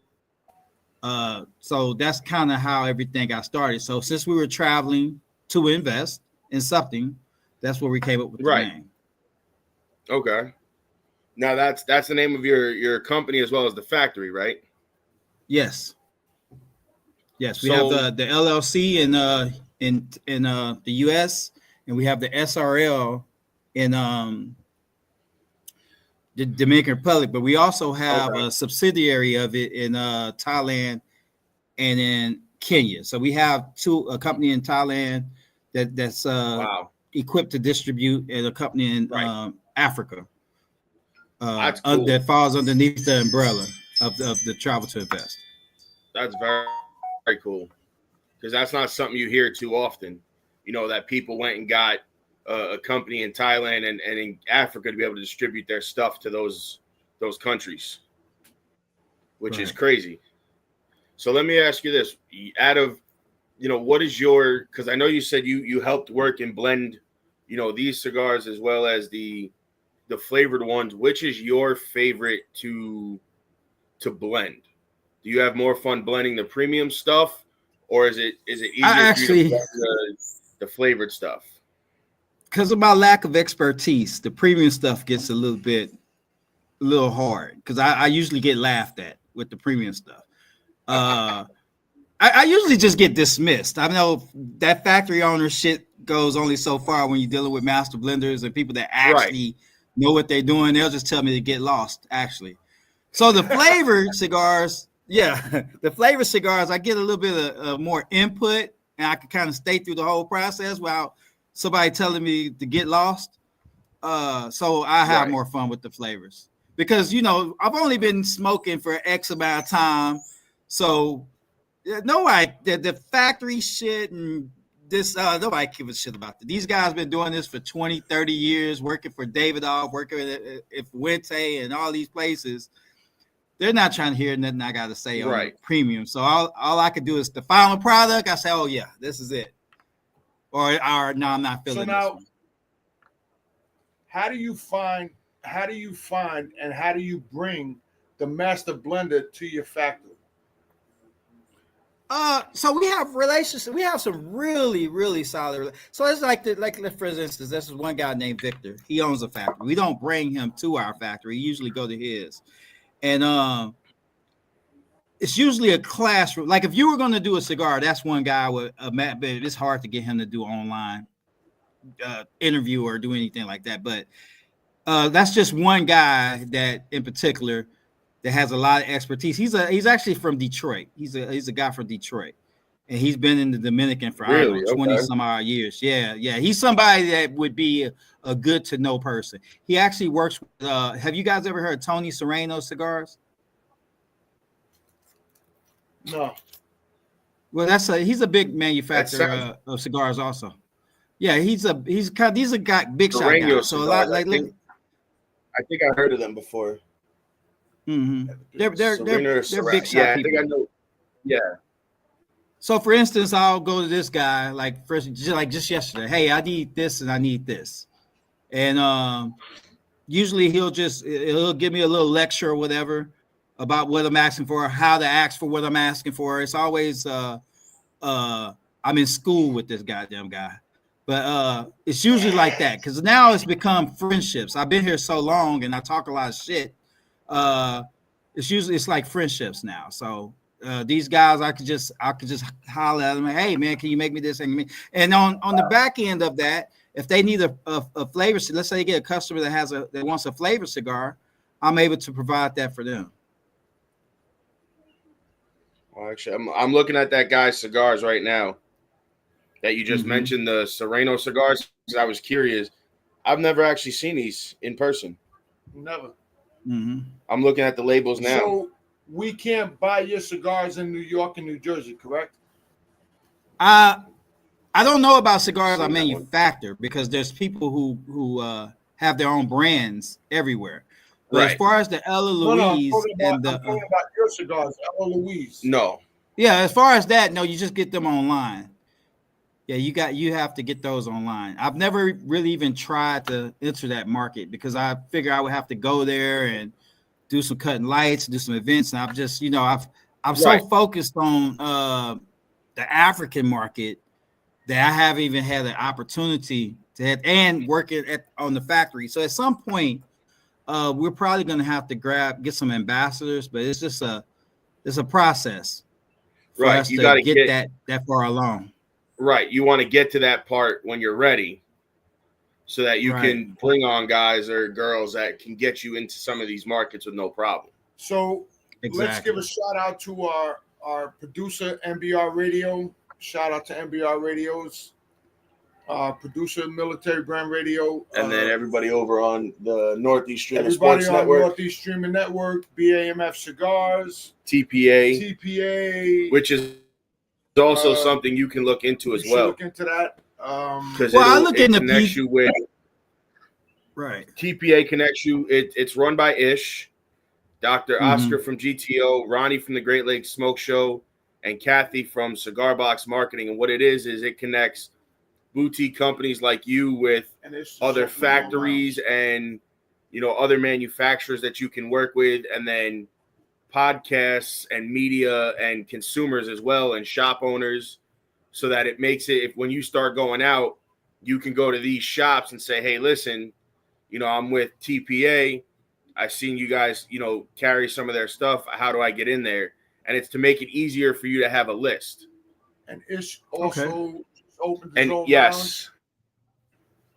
So that's kind of how everything got started. So since we were traveling to invest in something, that's where we came up with the name. Okay. Now that's the name of your company as well as the factory, right? Yes. Yes, we have the LLC in the US, and we have the SRL in the Dominican Republic, but we also have a subsidiary of it in Thailand and in Kenya. So we have a company in Thailand that's equipped to distribute, and a company in Africa that falls underneath the umbrella of the Travel2Invest. That's very, very cool, because that's not something you hear too often. You know, that people went and got a company in Thailand and in Africa to be able to distribute their stuff to those countries, which is crazy. So let me ask you this: out of, what is your? Because I know you said you helped work and blend, these cigars as well as the flavored ones. Which is your favorite to blend? Do you have more fun blending the premium stuff, or is it easier for you to blend the flavored stuff? Because of my lack of expertise, the premium stuff gets a little hard, because I usually get laughed at with the premium stuff. I usually just get dismissed. I know that factory owner shit goes only so far when you're dealing with master blenders and people that actually know what they're doing. They'll just tell me to get lost, actually. So the flavored cigars, the flavored cigars, I get a little bit of more input, and I can kind of stay through the whole process without somebody telling me to get lost. So I have more fun with the flavors, because, I've only been smoking for X amount of time. So the factory shit and this nobody give a shit about this. These guys been doing this for 20, 30 years, working for Davidoff, working at Fuente and all these places. They're not trying to hear nothing I got to say on the premium. So all I could do is the final product. I say, oh yeah, this is it. Or no, I'm not feeling so now, this one. How do you find and how do you bring the master blender to your factory? So we have relationships. We have some really, really solid. So it's like for instance, this is one guy named Victor. He owns a factory. We don't bring him to our factory. We usually go to his, and it's usually a classroom. Like if you were going to do a cigar, that's one guy with a map. But it's hard to get him to do online interview or do anything like that. But that's just one guy that in particular that has a lot of expertise. He's actually from Detroit. He's a guy from Detroit, and he's been in the Dominican for 20 some odd years. Yeah. He's somebody that would be a good to know person. He actually works with, have you guys ever heard of Tony Serrano cigars? No. Well, he's a big manufacturer of cigars also. Yeah, he's a guy, big shot guy. So a lot like I think I heard of them before. Mm-hmm. They're big shot yeah, people. I think I know. Yeah. So for instance, I'll go to this guy just yesterday. Hey, I need this and I need this, and usually he'll give me a little lecture or whatever about what I'm asking for, how to ask for what I'm asking for. It's always I'm in school with this goddamn guy. But it's usually like that because now it's become friendships. I've been here so long and I talk a lot of shit. It's like friendships now. So these guys, I could just holler at them, hey man, can you make me this? And on the back end of that, if they need a flavor, let's say they get a customer that wants a flavor cigar, I'm able to provide that for them. Well, actually, I'm looking at that guy's cigars right now. That you just mentioned, the Serrano cigars, because I was curious. I've never actually seen these in person. Never. Mm-hmm. I'm looking at the labels now. So we can't buy your cigars in New York and New Jersey, correct? I don't know about cigars I manufacture because there's people who have their own brands everywhere. But as far as the Ella Louise I'm talking about your cigars, Ella Louise. No. Yeah, as far as that, no, you just get them online. Yeah, you have to get those online. I've never really even tried to enter that market because I figure I would have to go there and do some cutting lights, do some events, and I've just, I'm so focused on the African market that I haven't even had the opportunity to have and working on the factory. So at some point, we're probably going to have to get some ambassadors, but it's just a process for us to get that far along. Right. You want to get to that part when you're ready so that you can bring on guys or girls that can get you into some of these markets with no problem. So let's give a shout out to our producer, MBR Radio. Shout out to MBR Radio's producer, Military Brand Radio. And then everybody over on the Northeast Streaming Sports Network. Everybody on Northeast Streaming Network, BAMF Cigars. TPA. Which is also something you can look into as well. Look into that. Because I look into connects you with TPA connects you. It's run by Ish, Dr. Oscar from GTO, Ronnie from the Great Lakes Smoke Show, and Kathy from Cigar Box Marketing. And what it is it connects boutique companies like you with other factories and other manufacturers that you can work with, and then podcasts and media and consumers as well, and shop owners, so that it makes it, if when you start going out, you can go to these shops and say, hey, listen, I'm with TPA. I've seen you guys, carry some of their stuff. How do I get in there? And it's to make it easier for you to have a list. And Ish also opens his and own lounge.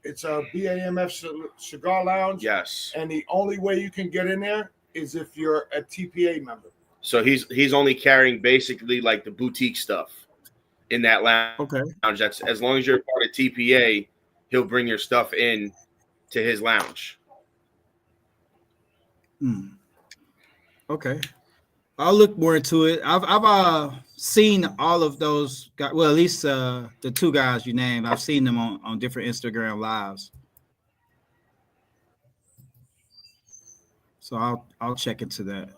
It's a BAMF cigar lounge. Yes. And the only way you can get in there is if you're a TPA member. So he's only carrying basically like the boutique stuff in that lounge. Okay. That's as long as you're part of TPA, he'll bring your stuff in to his lounge. Okay. I'll look more into it. I've seen all of those guys. Well, at least the two guys you named. I've seen them on different Instagram lives. So I'll check into that.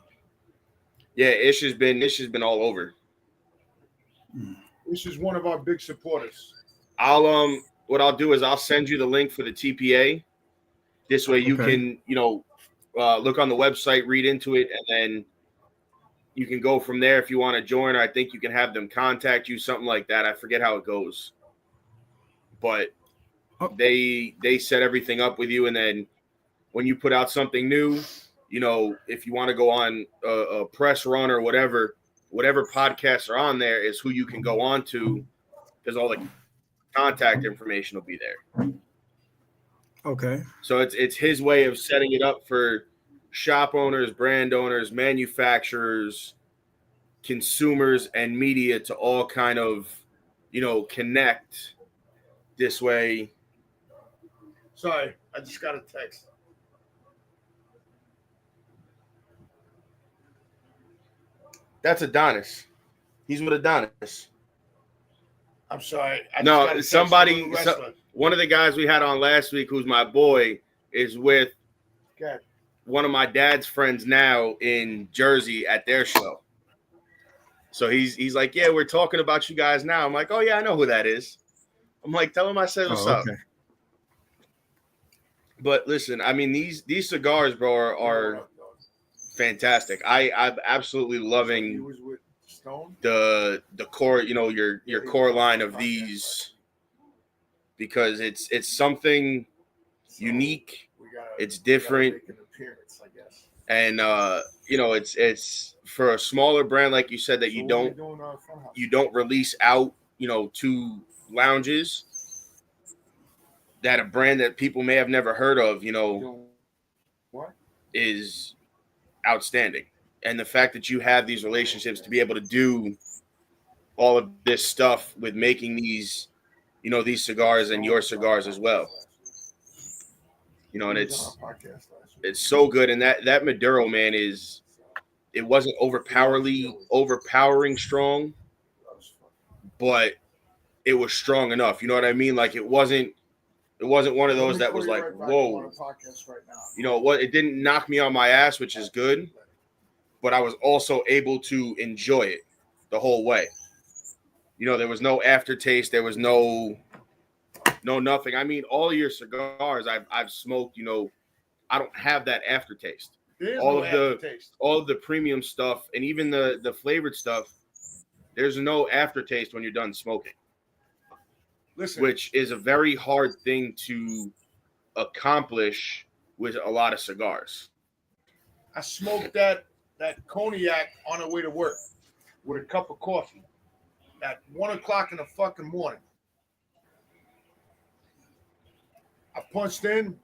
Yeah, Ish has been all over. This is one of our big supporters. What I'll do is I'll send you the link for the TPA. This way you can, look on the website, read into it, and then you can go from there if you want to join. Or I think you can have them contact you, something like that. I forget how it goes, but they set everything up with you, and then when you put out something new, if you want to go on a press run or whatever podcasts are on there is who you can go on to, because all the contact information will be there. Okay. So it's his way of setting it up for shop owners, brand owners, manufacturers, consumers, and media to all kind of, connect this way. Sorry, I just got a text. That's Adonis. He's with Adonis. I'm sorry. No, one of the guys we had on last week, who's my boy, is with one of my dad's friends now in Jersey at their show. So he's like, yeah, we're talking about you guys now. I'm like, oh yeah, I know who that is. I'm like, tell him I said what's up. But listen, I mean, these cigars, bro, are fantastic. I'm absolutely loving the core, your core line of these, because it's something unique. It's different, and it's for a smaller brand, like you said, that you don't release out, to lounges. That a brand that people may have never heard of, is outstanding. And the fact that you have these relationships to be able to do all of this stuff with making these, these cigars and your cigars as well. And it's so good. And that Maduro, man, it wasn't overpowering strong, but it was strong enough. You know what I mean? Like it wasn't one of those that was like, whoa, it didn't knock me on my ass, which is good, but I was also able to enjoy it the whole way. There was no aftertaste. There was no nothing. I mean, all of your cigars I've smoked, I don't have that aftertaste. All of the premium stuff and even the flavored stuff, there's no aftertaste when you're done smoking. Listen, which is a very hard thing to accomplish with a lot of cigars. I smoked that cognac on the way to work with a cup of coffee at 1:00 in the fucking morning. I punched in,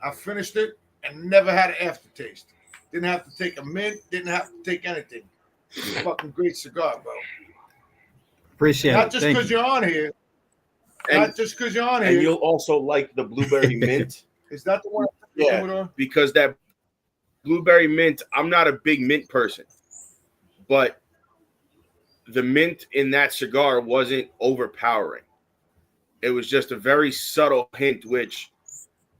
I finished it, and never had an aftertaste. Didn't have to take a mint, didn't have to take anything. It's a fucking great cigar, bro. Appreciate it. Not just because you're on here. Not just because you're on here. And you'll also like the blueberry mint. Is that the one? Yeah, because that blueberry mint, I'm not a big mint person, but the mint in that cigar wasn't overpowering. It was just a very subtle hint, which,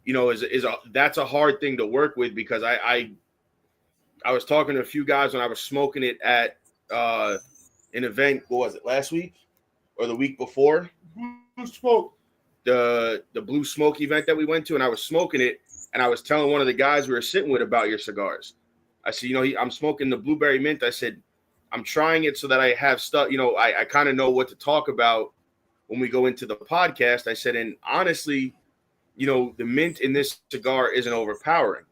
that's a hard thing to work with, because I was talking to a few guys when I was smoking it at an event. What was it, last week or the week before? Blue Smoke. The Blue Smoke event that we went to, and I was smoking it, and I was telling one of the guys we were sitting with about your cigars. I said, I'm smoking the blueberry mint. I said, I'm trying it so that I have stuff, I kind of know what to talk about when we go into the podcast. I said, and honestly, the mint in this cigar isn't overpowering.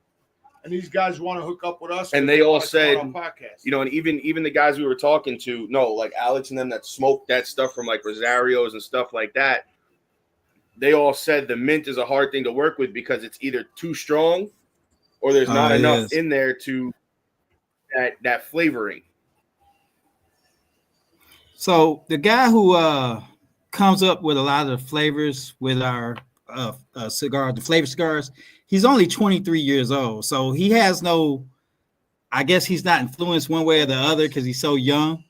And these guys want to hook up with us. And they all said, and even the guys we were talking to, like Alex and them that smoked that stuff from like Rosario's and stuff like that, they all said the mint is a hard thing to work with because it's either too strong or there's not enough in there to that flavoring. So the guy who comes up with a lot of the flavors with our cigar, the flavor cigars, he's only 23 years old. So he has no I guess he's not influenced one way or the other because he's so young.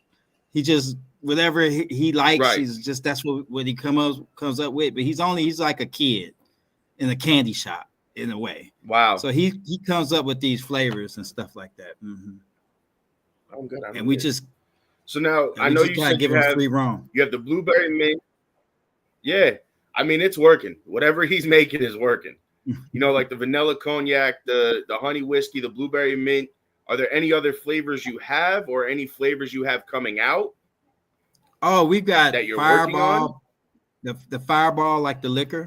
He just whatever he likes, Right. he's just that's what he comes up with. But he's like a kid in a candy shop in a way. Wow. So he comes up with these flavors and stuff like that. Mm-hmm. I'm good. And we just so now I know you said give you him have, free roam. you have the blueberry mint. Yeah, I mean it's working. Whatever he's making is working. You know, like the vanilla cognac, the honey whiskey, the blueberry mint. Are there any other flavors you have, or any flavors you have coming out? Oh, we've got that you're working on? The Fireball, like the liquor.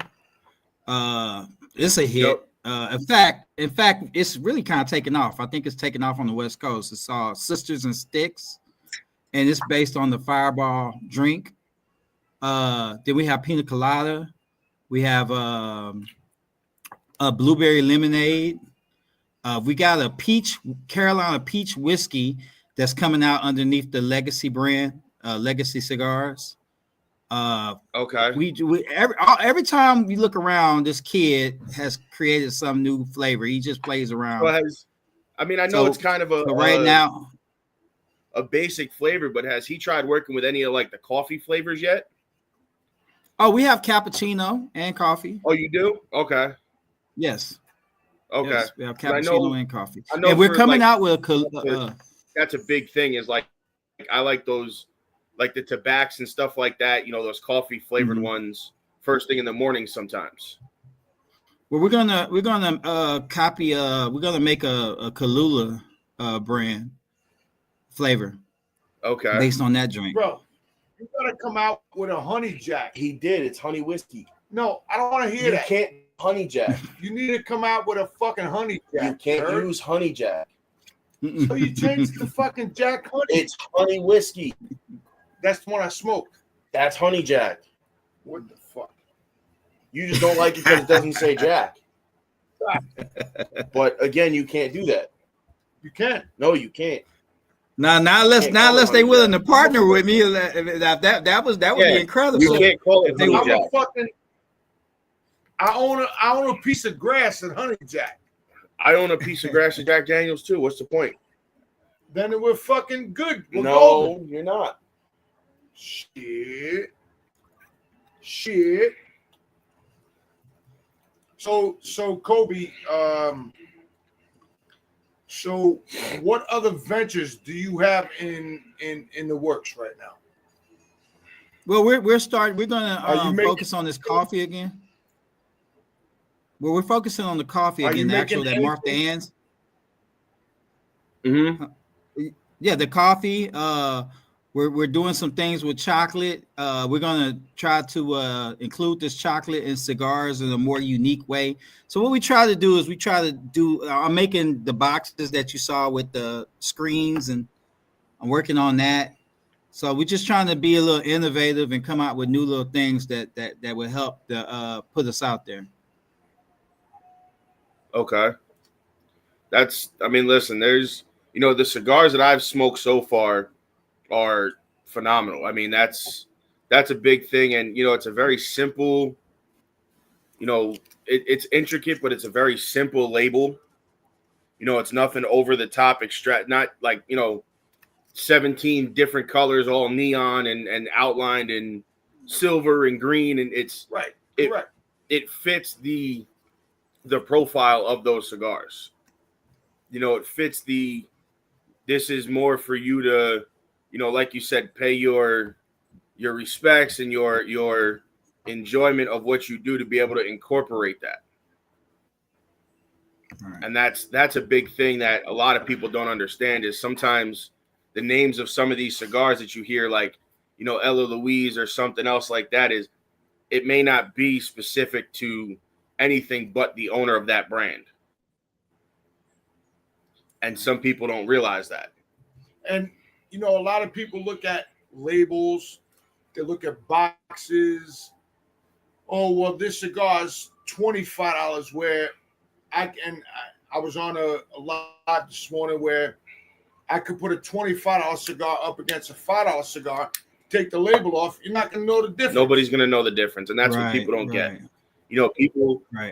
It's a hit. Yep. In fact, it's really kind of taken off. I think it's taken off on the West Coast. It's Sisters and Sticks, and it's based on the Fireball drink. Then we have Pina Colada. We have a blueberry lemonade. We got a Carolina peach whiskey that's coming out underneath the Legacy brand, Legacy Cigars. Okay. We every time we look around, this kid has created some new flavor. He just plays around. Well, I know it's kind of now a basic flavor, but has he tried working with any of like the coffee flavors yet? Oh, we have cappuccino and coffee. Oh, you do? Okay. Yes. Okay. Yes, we have cappuccino and coffee. I know and we're coming out with that's a big thing. Is like I like those, like the tobaccos and stuff like that. You know, those coffee flavored ones first thing in the morning sometimes. Well, we're gonna copy. We're gonna make a Kahlua brand flavor. Okay. Based on that drink, bro. You gotta come out with a honey jack. He did. It's honey whiskey. No, I don't want to hear that. You can't honey jack. You need to come out with a fucking honey jack. You can't use honey jack. So you changed the fucking jack honey. It's honey whiskey. That's the one I smoked. That's honey jack. What the fuck? You just don't like it because it doesn't say jack. But again, you can't do that. You can't. No, you can't. Now unless they willing to partner with me, that would be incredible. You can't call it honey jack. I own a piece of grass at Honey Jack. I own a piece of grass at Jack Daniels too. What's the point? Then we're fucking good. We're no, golden. You're not. Shit. So Cobie, so what other ventures do you have in the works right now? Well, we're gonna focus on this coffee again. Well, we're focusing on the coffee again, that Martha Ann's. Mm-hmm. Yeah, the coffee. We're doing some things with chocolate. We're gonna try to include this chocolate in cigars in a more unique way. So what we try to do is I'm making the boxes that you saw with the screens, and I'm working on that. So we're just trying to be a little innovative and come out with new little things that will help put us out there. Okay. Listen, there's, the cigars that I've smoked so far are phenomenal. I mean, that's a big thing. And, it's a very simple, it's intricate, but it's a very simple label. It's nothing over the top, not like, 17 different colors, all neon and outlined in silver and green. And it's right. It fits the profile of those cigars. It fits this is more for you to, like you said, pay your respects and your enjoyment of what you do to be able to incorporate that. Right. And that's a big thing that a lot of people don't understand is sometimes the names of some of these cigars that you hear, like, Ella Louise or something else like that, is it may not be specific to anything but the owner of that brand. And some people don't realize that. And, a lot of people look at labels, they look at boxes. Oh, well, this cigar is $25, where I was on a lot this morning where I could put a $25 cigar up against a $5 cigar, take the label off. You're not going to know the difference. Nobody's going to know the difference. And that's what people don't get.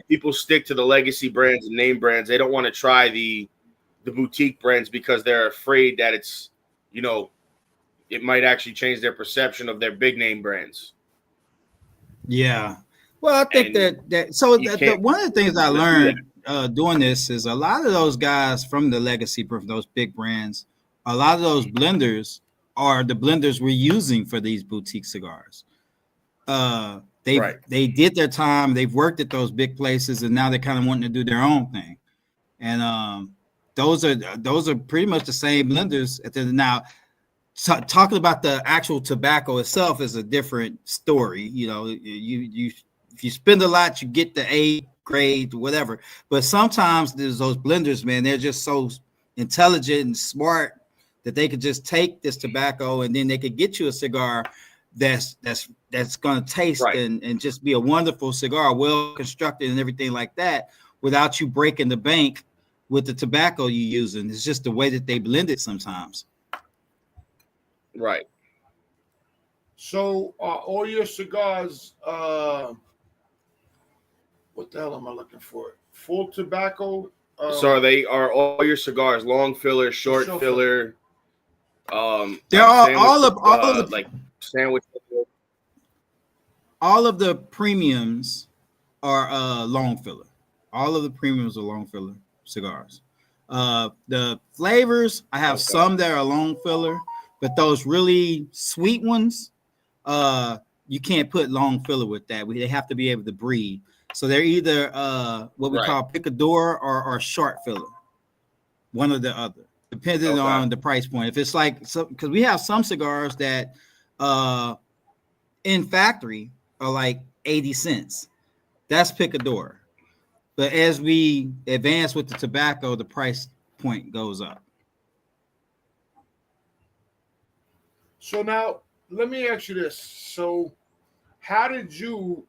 People stick to the legacy brands and name brands. They don't want to try the the boutique brands because they're afraid that it's, you know, it might actually change their perception of their big name brands. Yeah. Well, I think one of the things I learned doing this is a lot of those guys from the legacy, from those big brands, a lot of those blenders are the blenders we're using for these boutique cigars. They did their time, they've worked at those big places, and now they're kind of wanting to do their own thing. And those are pretty much the same blenders. Now, talking about the actual tobacco itself is a different story. You know, you if you spend a lot, you get the A grade, whatever. But sometimes there's those blenders, man, they're just so intelligent and smart that they could just take this tobacco and then they could get you a cigar that's going to taste and just be a wonderful cigar, well constructed and everything like that, without you breaking the bank with the tobacco you're using. It's just the way that they blend it sometimes. Right. So all your cigars, what the hell am I looking for? Full tobacco? So are all your cigars long filler, short filler? They're all of like sandwich. All of the premiums are long filler. All of the premiums are long filler cigars. The flavors, I have some that are long filler, but those really sweet ones, you can't put long filler with that. They have to be able to breathe. So they're either what we call picador or short filler, one or the other, depending on the price point. If it's like, because we have some cigars that in factory are like 80 cents. That's picador. But as we advance with the tobacco, the price point goes up. So now let me ask you this. So how did you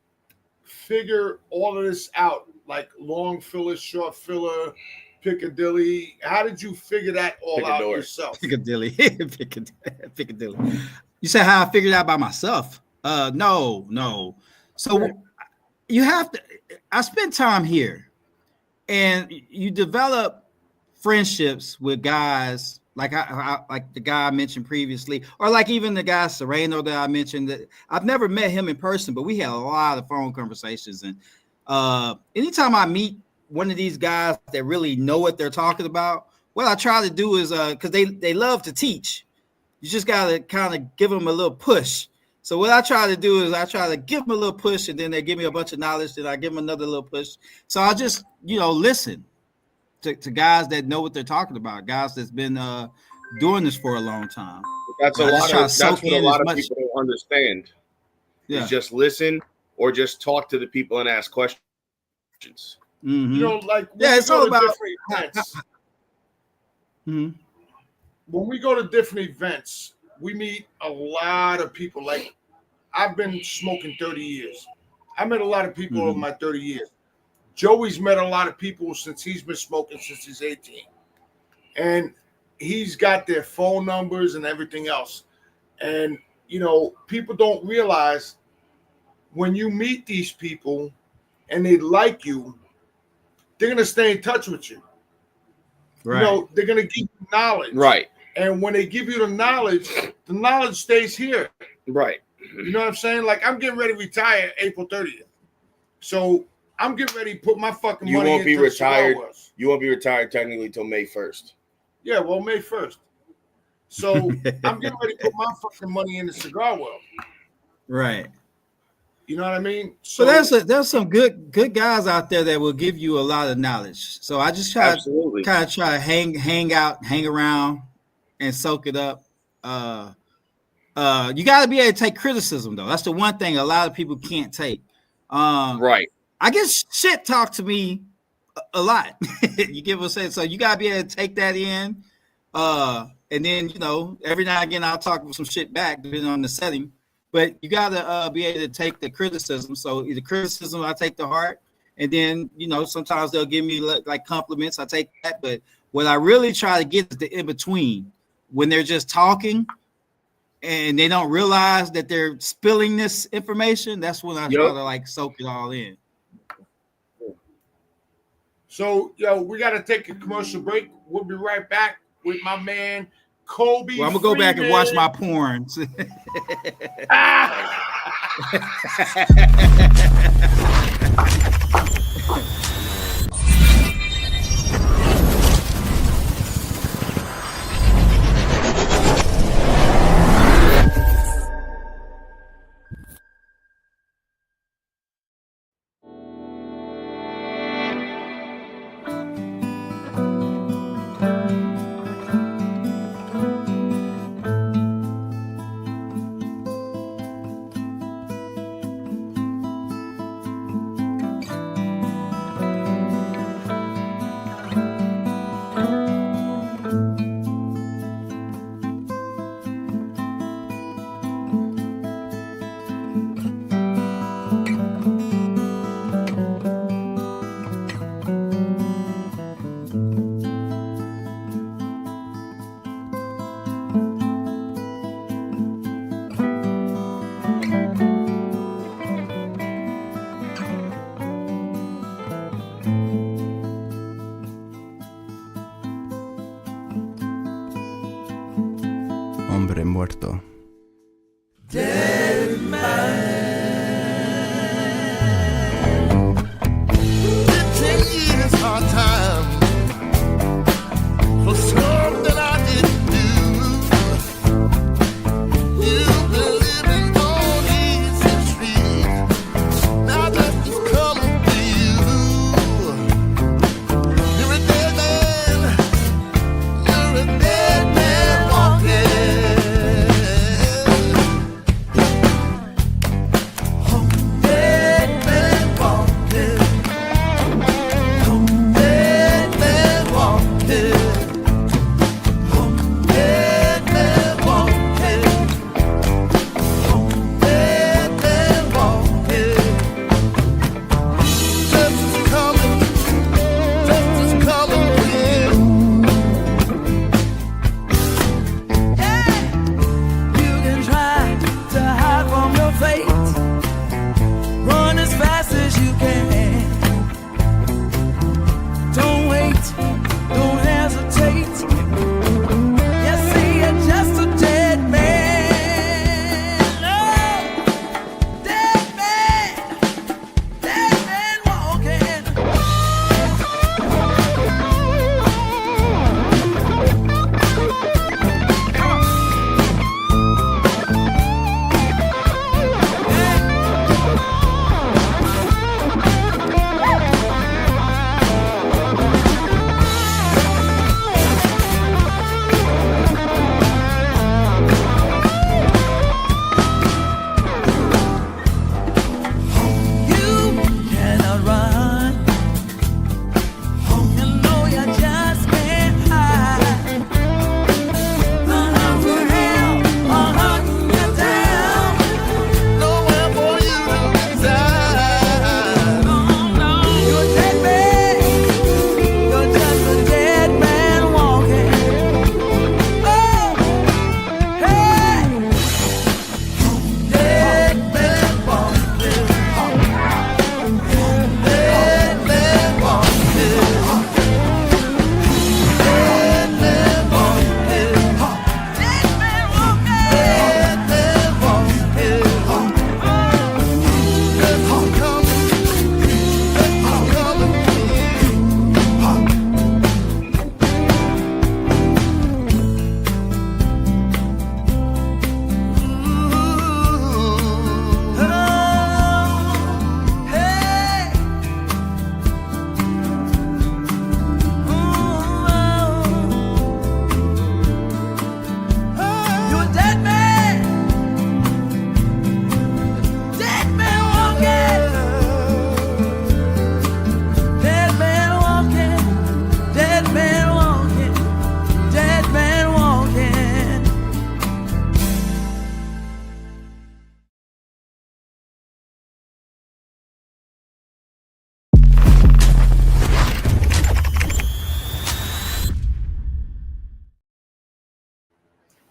figure all of this out? Like long filler, short filler, Piccadilly. How did you figure that all out yourself? Piccadilly. Piccadilly. You said how I figured it out by myself? No. So you have to, I spent time here, and you develop friendships with guys like like the guy I mentioned previously, or like even the guy Sereno that I mentioned. That I've never met him in person, but we had a lot of phone conversations. And anytime I meet one of these guys that really know what they're talking about, what I try to do is because they love to teach. You just gotta kind of give them a little push. So what I try to do is I try to give them a little push, and then they give me a bunch of knowledge. Then I give them another little push. So I just, listen to guys that know what they're talking about, guys that's been doing this for a long time. That's what a lot of people don't understand. Yeah. Is just listen or just talk to the people and ask questions. Mm-hmm. It's all about different events. Mm-hmm. When we go to different events, we meet a lot of people. Like, I've been smoking 30 years. I met a lot of people over my 30 years. Joey's met a lot of people since he's been smoking since he's 18. And he's got their phone numbers and everything else. And, people don't realize when you meet these people and they like you, they're going to stay in touch with you. Right. They're going to give you knowledge. Right. And when they give you the knowledge stays here. Right. You know what I'm saying? Like, I'm getting ready to retire April 30th. So I'm getting ready to put my fucking money into You won't be retired. wells. You won't be retired technically until May 1st. Yeah, well, May 1st. So I'm getting ready to put my fucking money in the cigar world. Right. You know what I mean? So there's some good guys out there that will give you a lot of knowledge. So I just try to hang out, hang around, and soak it up. You got to be able to take criticism, though. That's the one thing a lot of people can't take. Right. I get shit talked to me a lot. You get what I'm saying? So you got to be able to take that in. And then, every now and again, I'll talk some shit back, depending on the setting. But you got to be able to take the criticism. So the criticism I take to heart. And then, sometimes they'll give me like compliments. I take that. But what I really try to get is the in-between. When they're just talking and they don't realize that they're spilling this information, that's when I try to soak it all in. So, we got to take a commercial break. We'll be right back with my man, Cobie. Well, I'm going to go back and watch my porn. Hombre muerto.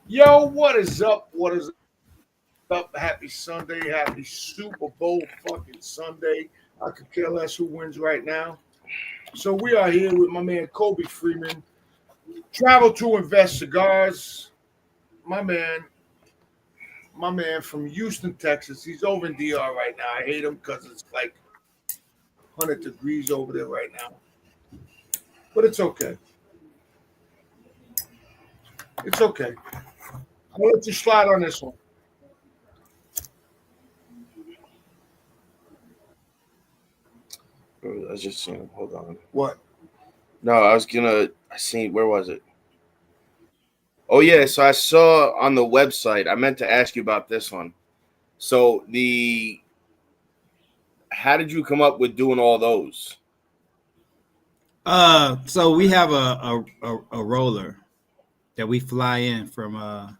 Yo, what is up? What is up? Happy Sunday. Happy Super Bowl fucking Sunday. I could care less who wins right now. So we are here with my man Cobie Freeman, Travel2Invest Cigars. My man from Houston, Texas. He's over in DR right now. I hate him because it's like 100 degrees over there right now. But it's okay. It's okay. I'll let you slide on this one. I was just seeing. Hold on. What? No, I seen. Where was it? Oh yeah, so I saw on the website. I meant to ask you about this one. So how did you come up with doing all those? So we have a roller that we fly in from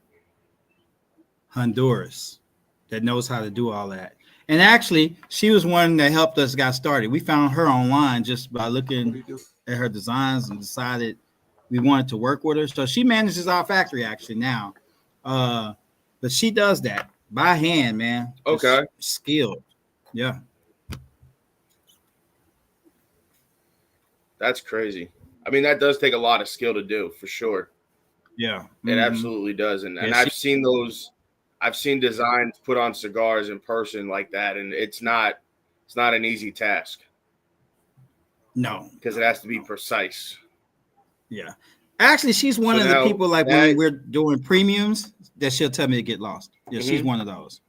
Honduras that knows how to do all that. And actually, she was one that helped us got started. We found her online just by looking at her designs and decided we wanted to work with her. So she manages our factory actually now. But she does that by hand, man. Okay. Just skilled. Yeah. That's crazy. I mean, that does take a lot of skill to do, for sure. Yeah. It absolutely does. And I've seen those. I've seen designs put on cigars in person like that, and it's not an easy task. No. Because it has to be precise. Yeah. Actually, she's one of the people like when we're doing premiums that she'll tell me to get lost. Yeah, she's one of those.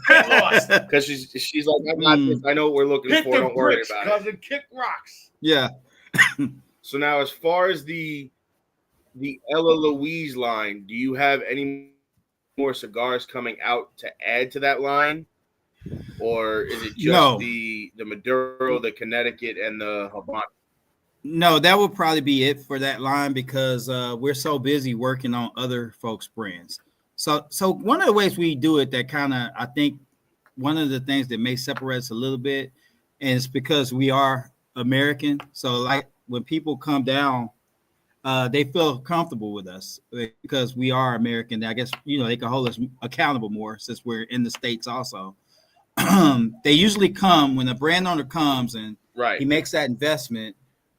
Get lost. Because she's like, I'm not this. I know what we're looking Hit for. the Don't worry bricks, about cousin. it. Kick rocks. Yeah. So now, as far as the Ella Louise line, do you have any more cigars coming out to add to that line? Or is it just the Maduro, the Connecticut, and the Habano? No, that would probably be it for that line because we're so busy working on other folks' brands. So one of the ways we do it that kind of, I think one of the things that may separate us a little bit, and it's because we are American. So like when people come down, they feel comfortable with us because we are American. I guess, they can hold us accountable more since we're in the States also. They usually come when a brand owner comes and he makes that investment.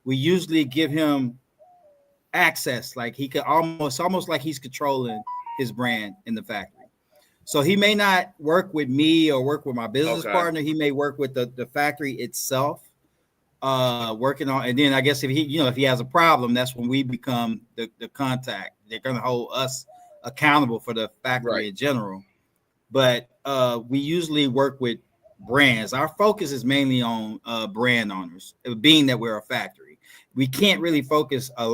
We usually give him access, like he could almost like he's controlling his brand in the factory. So he may not work with me or work with my business partner. He may work with the factory itself, working on. And then I guess if he has a problem, that's when we become the contact. They're going to hold us accountable for the factory in general. But we usually work with brands. Our focus is mainly on brand owners, being that we're a factory. We can't really focus a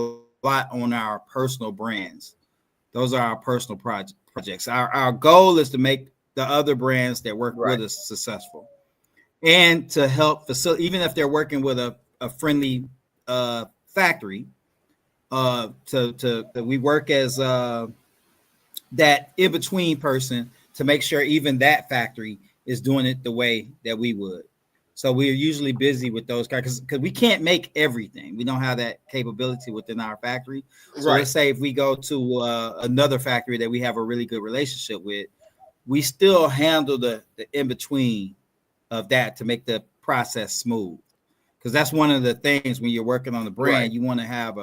lot on our personal brands. Those are our personal projects. Our goal is to make the other brands that work with us successful and to help facilitate, even if they're working with a friendly factory, we work as that in-between person to make sure even that factory is doing it the way that we would. So we're usually busy with those guys because we can't make everything. We don't have that capability within our factory. So let's say if we go to another factory that we have a really good relationship with, we still handle the in-between of that to make the process smooth. Because that's one of the things when you're working on the brand, you want to have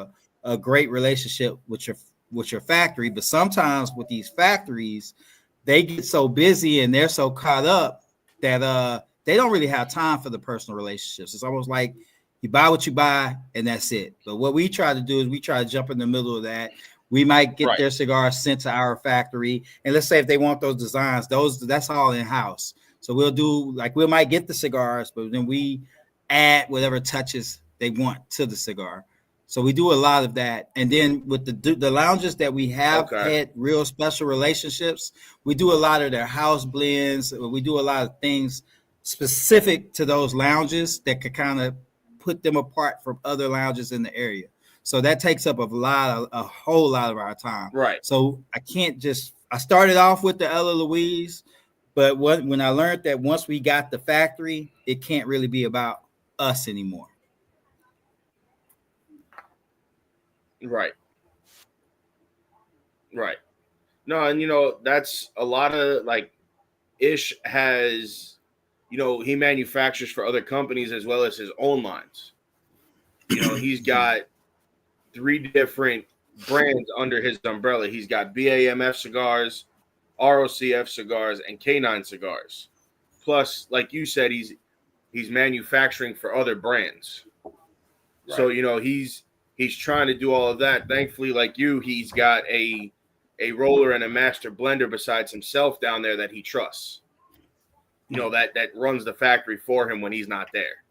a great relationship with your factory. But sometimes with these factories, they get so busy and they're so caught up that they don't really have time for the personal relationships. It's almost like you buy what you buy and that's it. But what we try to do is we try to jump in the middle of that. We might get their cigars sent to our factory. And let's say if they want those designs, that's all in-house. So we might get the cigars, but then we add whatever touches they want to the cigar. So we do a lot of that. And then with the lounges that we have had real special relationships, we do a lot of their house blends. We do a lot of things specific to those lounges that could kind of put them apart from other lounges in the area. So that takes up a whole lot of our time. So I started off with the Ella Louise, but when I learned that once we got the factory, it can't really be about us anymore. Right. No, and that's a lot of Ish has, he manufactures for other companies as well as his own lines. He's got 3 different brands under his umbrella. He's got BAMF cigars, ROCF cigars, and K9 cigars. Plus, like you said, he's manufacturing for other brands. Right. So he's trying to do all of that. Thankfully, like you, he's got a roller and a master blender besides himself down there that he trusts. That runs the factory for him when he's not there.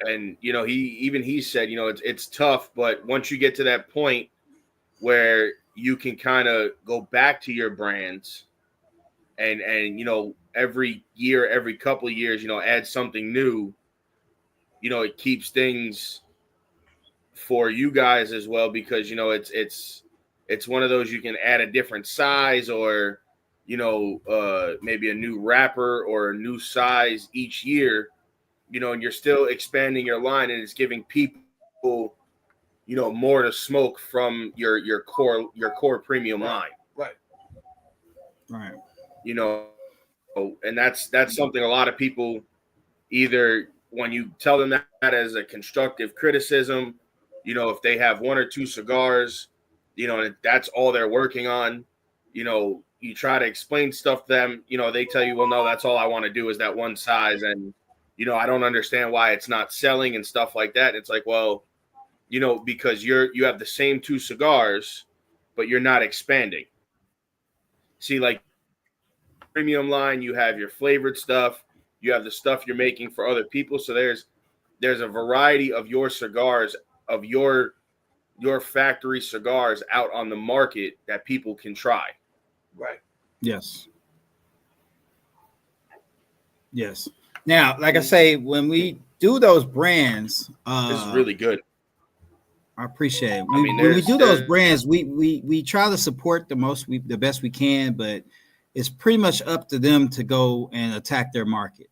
And he said, it's tough, but once you get to that point where you can kind of go back to your brands and every year, every couple of years, add something new, it keeps things for you guys as well, because it's one of those you can add a different size or maybe a new wrapper or a new size each year, and you're still expanding your line, and it's giving people more to smoke from your core premium line. Right. And that's something a lot of people, either when you tell them that as a constructive criticism, if they have 1 or 2 cigars, and that's all they're working on, you try to explain stuff to them, they tell you, well, no, that's all I want to do is that one size. And, I don't understand why it's not selling and stuff like that. It's like, well, because you have the same 2 cigars, but you're not expanding. See, like premium line, you have your flavored stuff, you have the stuff you're making for other people. So there's a variety of your cigars, of your factory cigars out on the market that people can try. Right. Yes. Now, like I say, when we do those brands, this is really good. I appreciate it. When we do those brands, we try to support the best we can, but it's pretty much up to them to go and attack their market.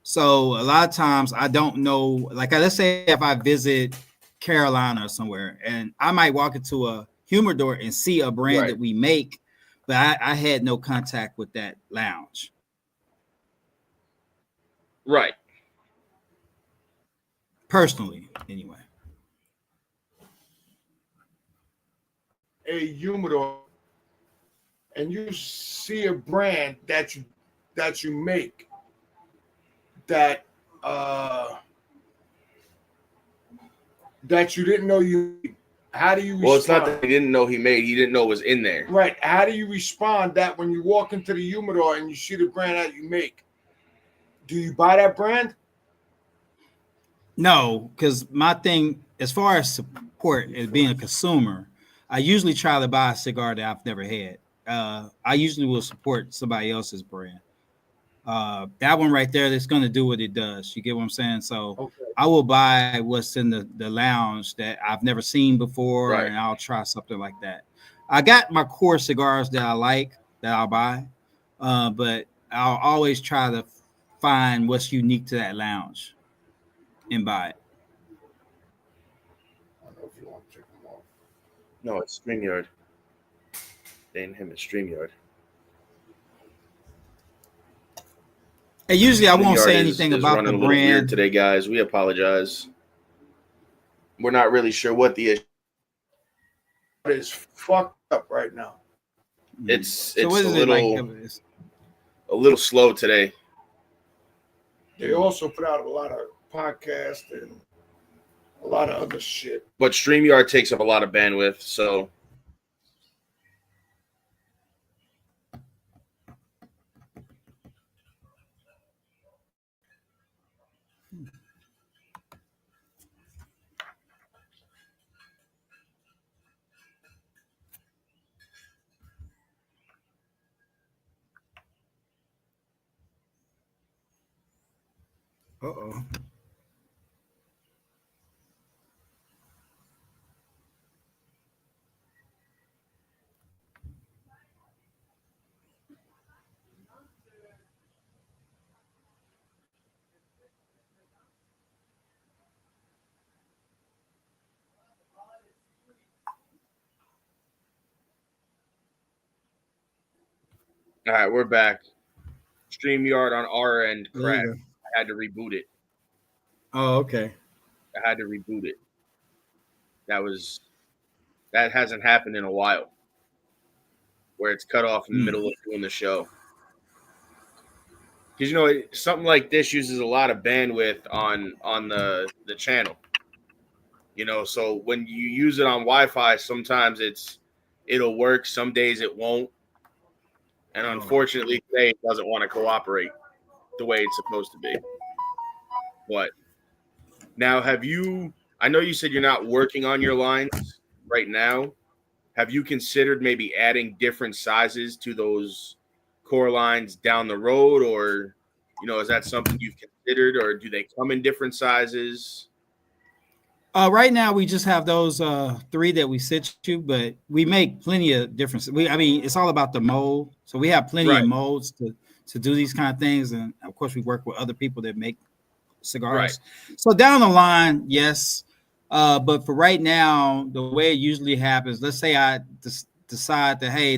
So a lot of times I don't know, like let's say if I visit Carolina or somewhere, and I might walk into a humidor and see a brand that we make, but I had no contact with that lounge. Right. Personally, anyway. A humidor, and you see a brand that you make that you didn't know you. How do you respond? Well, it's not that he didn't know he made. He didn't know it was in there. Right. How do you respond that when you walk into the humidor and you see the brand that you make? Do you buy that brand? No, because my thing, as far as support as being a consumer, I usually try to buy a cigar that I've never had. I usually will support somebody else's brand. That one right there, that's going to do what it does. You get what I'm saying? So okay. I will buy what's in the lounge that I've never seen before, and I'll try something like that. I got my core cigars that I like that I'll buy, but I'll always try to find what's unique to that lounge and buy it. I don't know if you want to check them off. No, it's StreamYard. They and him at StreamYard. And usually I won't say anything about the brand weird today, guys. We apologize. We're not really sure what the issue is. Fucked up right now. It's a little slow today. They also put out a lot of podcasts and a lot of other shit. But StreamYard takes up a lot of bandwidth, so. Uh-oh. All right, we're back. StreamYard on our end There crashed. you go. I had to reboot it. Oh, okay. I had to reboot it. That hasn't happened in a while, where it's cut off in the middle of doing the show. Because something like this uses a lot of bandwidth on the channel. So when you use it on Wi-Fi, sometimes it'll work, some days it won't. And unfortunately, today it doesn't want to cooperate the way it's supposed to be. But now, I know you said you're not working on your lines right now. Have you considered maybe adding different sizes to those core lines down the road? Or, is that something you've considered, or do they come in different sizes? Right now, we just have those 3 that we sit to, but we make plenty of different. It's all about the mold. So we have plenty of molds to do these kind of things. And of course, we work with other people that make cigars. Right. So down the line, yes. But for right now, the way it usually happens, let's say I decide that, hey,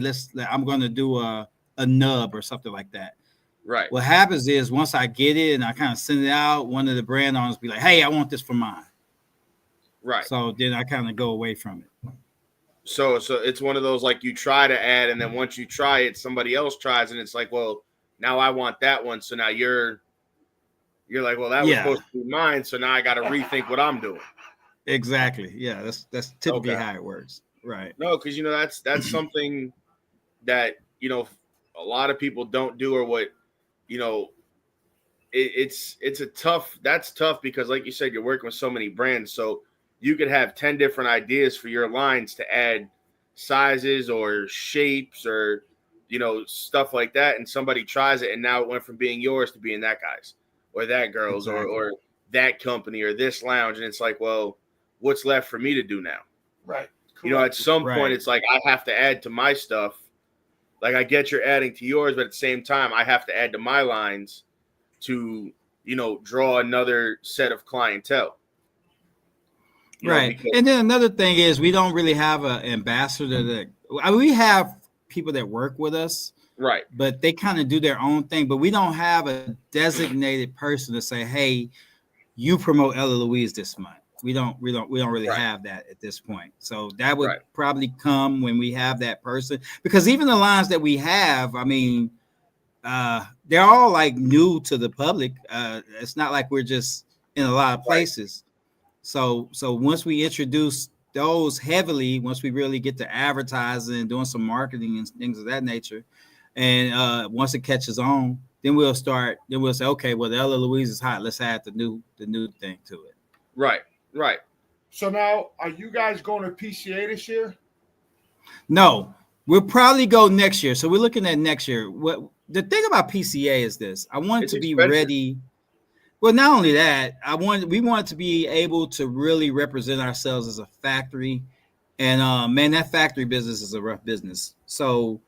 I'm going to do a nub or something like that. Right. What happens is once I get it and I kind of send it out, one of the brand owners be like, hey, I want this for mine. Right. So then I kind of go away from it. So it's one of those, like, you try to add, and then once you try it, somebody else tries, and it's like, well, now I want that one. So now you're like, well, that was supposed to be mine. So now I got to rethink what I'm doing. Exactly. Yeah, that's typically how it works. Right. No, because that's something that a lot of people don't do, or what that's tough because, like you said, you're working with so many brands, so you could have 10 different ideas for your lines to add sizes or shapes or stuff like that, and somebody tries it, and now it went from being yours to being that guy's or that girl's or that company or this lounge, and it's like, well, what's left for me to do now? Right. At some point, it's like I have to add to my stuff. Like, I get you're adding to yours, but at the same time, I have to add to my lines to, draw another set of clientele. Right. And then another thing is we don't really have an ambassador we have people that work with us. Right. But they kind of do their own thing. But we don't have a designated person to say, hey, you promote Ella Louise this month. We don't really have that at this point. So that would probably come when we have that person, because even the lines that we have, they're all like new to the public. It's not like we're just in a lot of places. So once we introduce those heavily, once we really get to advertising and doing some marketing and things of that nature, and once it catches on, then we'll say, okay, well, the Ella Louise is hot. Let's add the new thing to it. Right. Right. So now, are you guys going to PCA this year? No, we'll probably go next year. So we're looking at next year. What the thing about PCA is this: I want it to be ready. Well, not only that, we want to be able to really represent ourselves as a factory, and man, that factory business is a rough business. So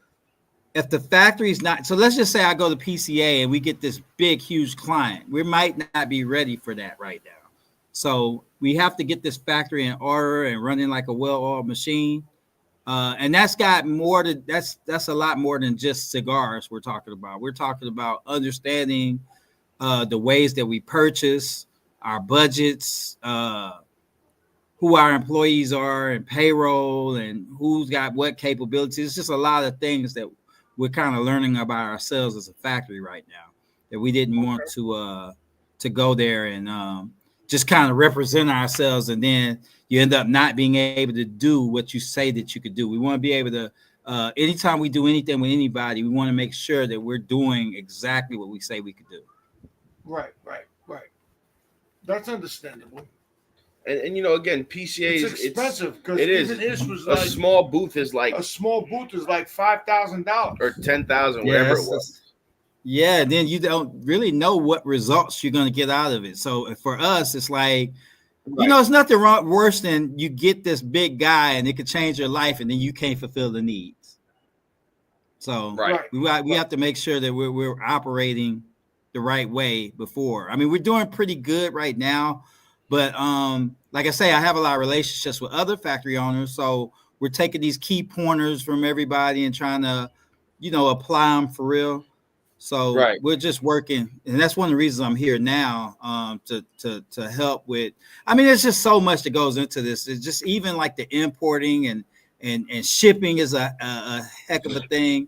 if the factory is not, so let's just say I go to PCA and we get this big, huge client, we might not be ready for that right now. So we have to get this factory in order and running like a well-oiled machine. And that's got more to, that's a lot more than just cigars we're talking about. We're talking about understanding the ways that we purchase, our budgets, who our employees are, and payroll, and who's got what capabilities. It's just a lot of things that we're kind of learning about ourselves as a factory right now, that we didn't want to go there and just kind of represent ourselves, and then you end up not being able to do what you say that you could do. We want to be able to, anytime we do anything with anybody, we want to make sure that we're doing exactly what we say we could do. Right. That's understandable. And again, PCA it's expensive, because it is. Was a small booth is like $5,000 or $10,000, whatever it was. Yeah, then you don't really know what results you're going to get out of it. So for us, it's like, it's nothing worse than you get this big guy and it could change your life, and then you can't fulfill the needs. So we have to make sure that we're operating the right way before. I mean, we're doing pretty good right now, but like I say, I have a lot of relationships with other factory owners, so we're taking these key pointers from everybody and trying to, apply them for real. So we're just working, and that's one of the reasons I'm here now, to help with. I mean, there's just so much that goes into this. It's just even like the importing and shipping is a heck of a thing.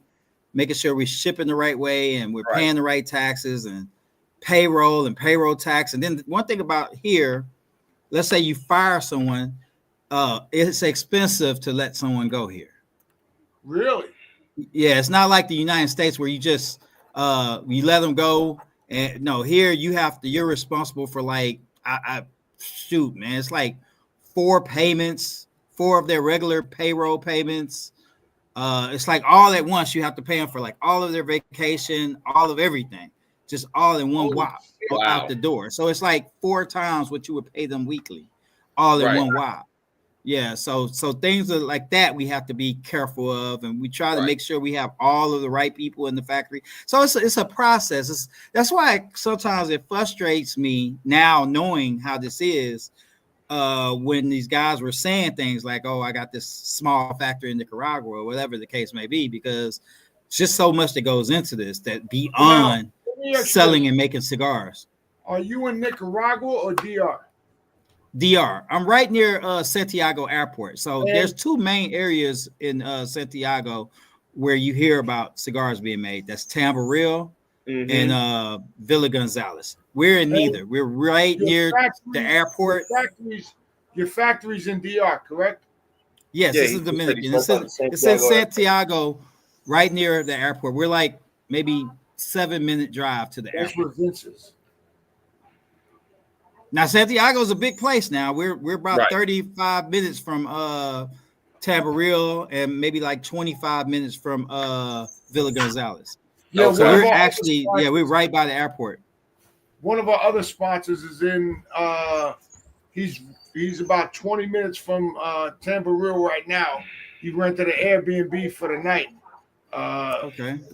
Making sure we're shipping the right way and we're paying the right taxes and payroll tax. And then one thing about here, let's say you fire someone, it's expensive to let someone go here. Really? Yeah, it's not like the United States where you just you let them go. And no, here you're responsible for like shoot, man, it's like 4 of their regular payroll payments. It's like all at once you have to pay them for like all of their vacation, all of everything, just all in one whop out the door. So it's like 4 times what you would pay them weekly, all in one whop. Yeah, so things are like that we have to be careful of, and we try to make sure we have all of the right people in the factory. So it's a process. That's why sometimes it frustrates me now knowing how this is. When these guys were saying things like, "Oh, I got this small factory in Nicaragua," or whatever the case may be, because it's just so much that goes into this that beyond selling and making cigars. Are you in Nicaragua or DR? DR. I'm right near Santiago Airport. So there's 2 main areas in Santiago where you hear about cigars being made. That's Tamboril and Villa Gonzalez. We're in neither. We're right near the airport. Your factory's in DR, correct? Yes, this is Dominican. It's in Santiago, right near the airport. We're like maybe 7-minute drive to the airport. That's where Vince's. Now Santiago is a big place. Now we're about 35 minutes from Tamboril and maybe like 25 minutes from Villa Gonzalez. Yeah, so we're actually we're right by the airport. One of our other sponsors is in he's about 20 minutes from Tamboril right now. He rented an Airbnb for the night.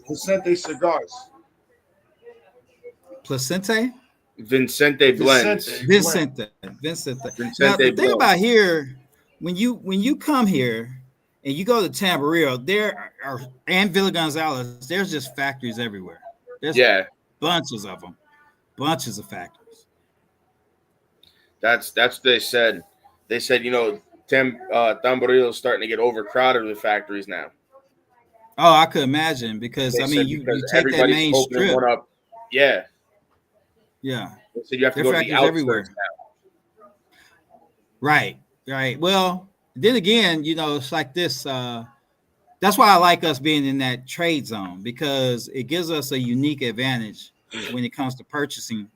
Vicente Cigars. Vincente Blends. Vincente. Now, the thing about here, when you come here and you go to Tamboril, and Villa Gonzalez, there's just factories everywhere. There's bunches of them, bunches of factories. That's what they said. They said, Tamboril is starting to get overcrowded with factories now. Oh, I could imagine because you take that main strip. One up. Yeah. Yeah. So you have to go to the outskirts everywhere now. Right. Well, then again, it's like this. That's why I like us being in that trade zone, because it gives us a unique advantage when it comes to purchasing,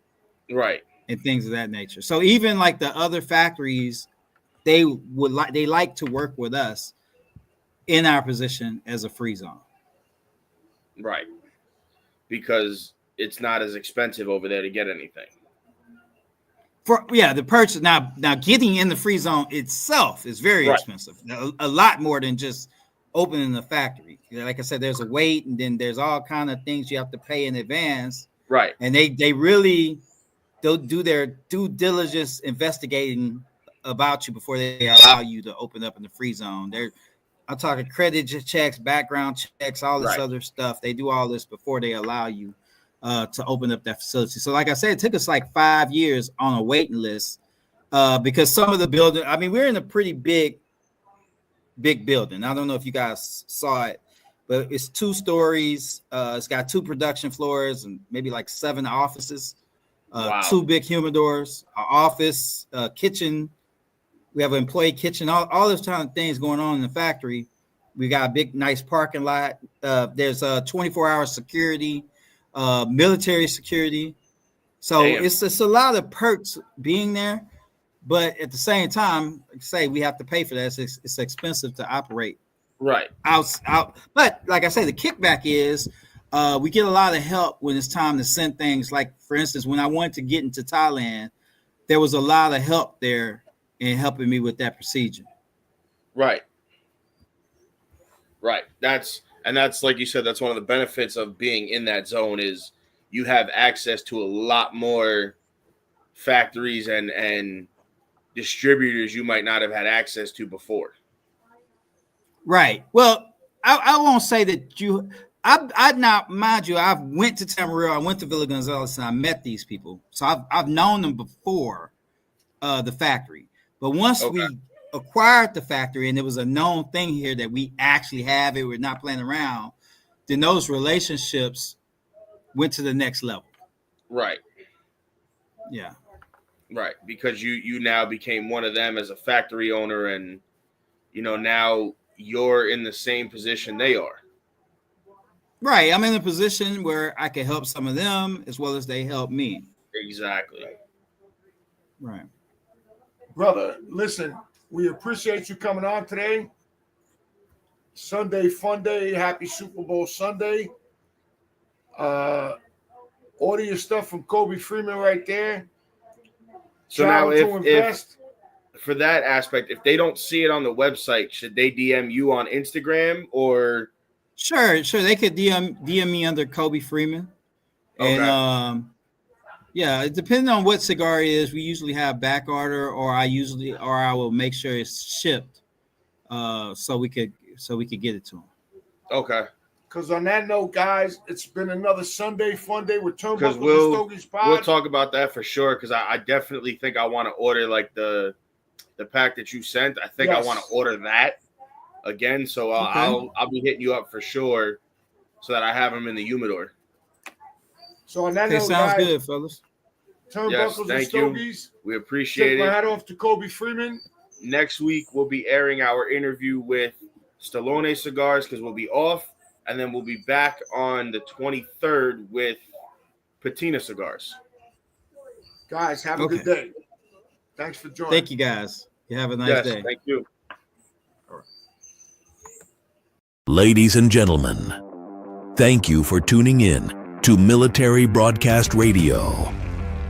and things of that nature. So even like the other factories, they like to work with us in our position as a free zone. Right. Because it's not as expensive over there to get anything. The purchase now getting in the free zone itself is very expensive. A lot more than just opening the factory. Like I said, there's a wait, and then there's all kind of things you have to pay in advance. Right. And they really do their due diligence investigating about you before they allow you to open up in the free zone. I'm talking credit checks, background checks, all this other stuff. They do all this before they allow you to open up that facility. So like I said, it took us like 5 years on a waiting list because some of the building, we're in a pretty big building. I don't know if you guys saw it, but it's 2 stories. It's got 2 production floors and maybe like 7 offices, 2 big humidors, an office, kitchen. We have an employee kitchen, all those kind of things going on in the factory. We got a big, nice parking lot. There's 24-hour security, military security. So it's a lot of perks being there. But at the same time, like I say, we have to pay for that. It's expensive to operate. Right. Out. But like I say, the kickback is we get a lot of help when it's time to send things. Like, for instance, when I wanted to get into Thailand, there was a lot of help there in helping me with that procedure. Right. That's like you said, that's one of the benefits of being in that zone is you have access to a lot more factories and distributors you might not have had access to before. Right. Well, I won't say that I now, mind you, I've went to Tamarillo, I went to Villa Gonzalez, and I met these people. So I've known them before the factory. But once we acquired the factory and it was a known thing here that we actually have it, we're not playing around, then those relationships went to the next level. Right. Yeah. Right. Because you now became one of them as a factory owner, and now you're in the same position they are. Right. I'm in a position where I can help some of them as well as they help me. Exactly. Right. Brother, listen, we appreciate you coming on today. Sunday fun day. Happy Super Bowl Sunday. Order your stuff from Cobie Freeman right there. So now if for that aspect, if they don't see it on the website, should they DM you on Instagram or? Sure. They could DM me under Cobie Freeman. And yeah, it depends on what cigar it is. We usually have back order, or I will make sure it's shipped, so we could get it to them. Okay. Because on that note, guys, it's been another Sunday fun day with Turnbuckles and Stogies Pod. We'll talk about that for sure. Because I definitely think I want to order like the pack that you sent. I think I want to order that again. So I'll be hitting you up for sure, so that I have them in the humidor. So on that note, sounds guys, good, fellas. Turnbuckles and Stogies. We appreciate it. Take my hat off to Cobie Freeman. Next week we'll be airing our interview with Stallone Cigars because we'll be off, and then we'll be back on the 23rd with Patina Cigars. Guys, have a good day. Thanks for joining. Thank you, guys. You have a nice day. Thank you. Ladies and gentlemen, thank you for tuning in to Military Broadcast Radio.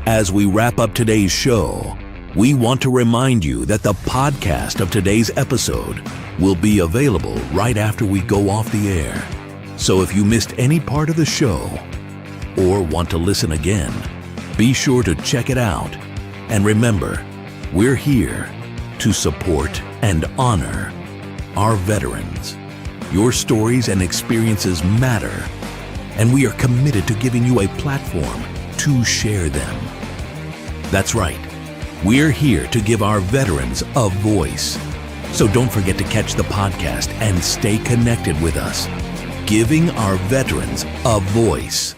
As we wrap up today's show, we want to remind you that the podcast of today's episode will be available right after we go off the air. So if you missed any part of the show or want to listen again, be sure to check it out. And remember, we're here to support and honor our veterans. Your stories and experiences matter, and we are committed to giving you a platform to share them. That's right. We're here to give our veterans a voice. So don't forget to catch the podcast and stay connected with us. Giving our veterans a voice.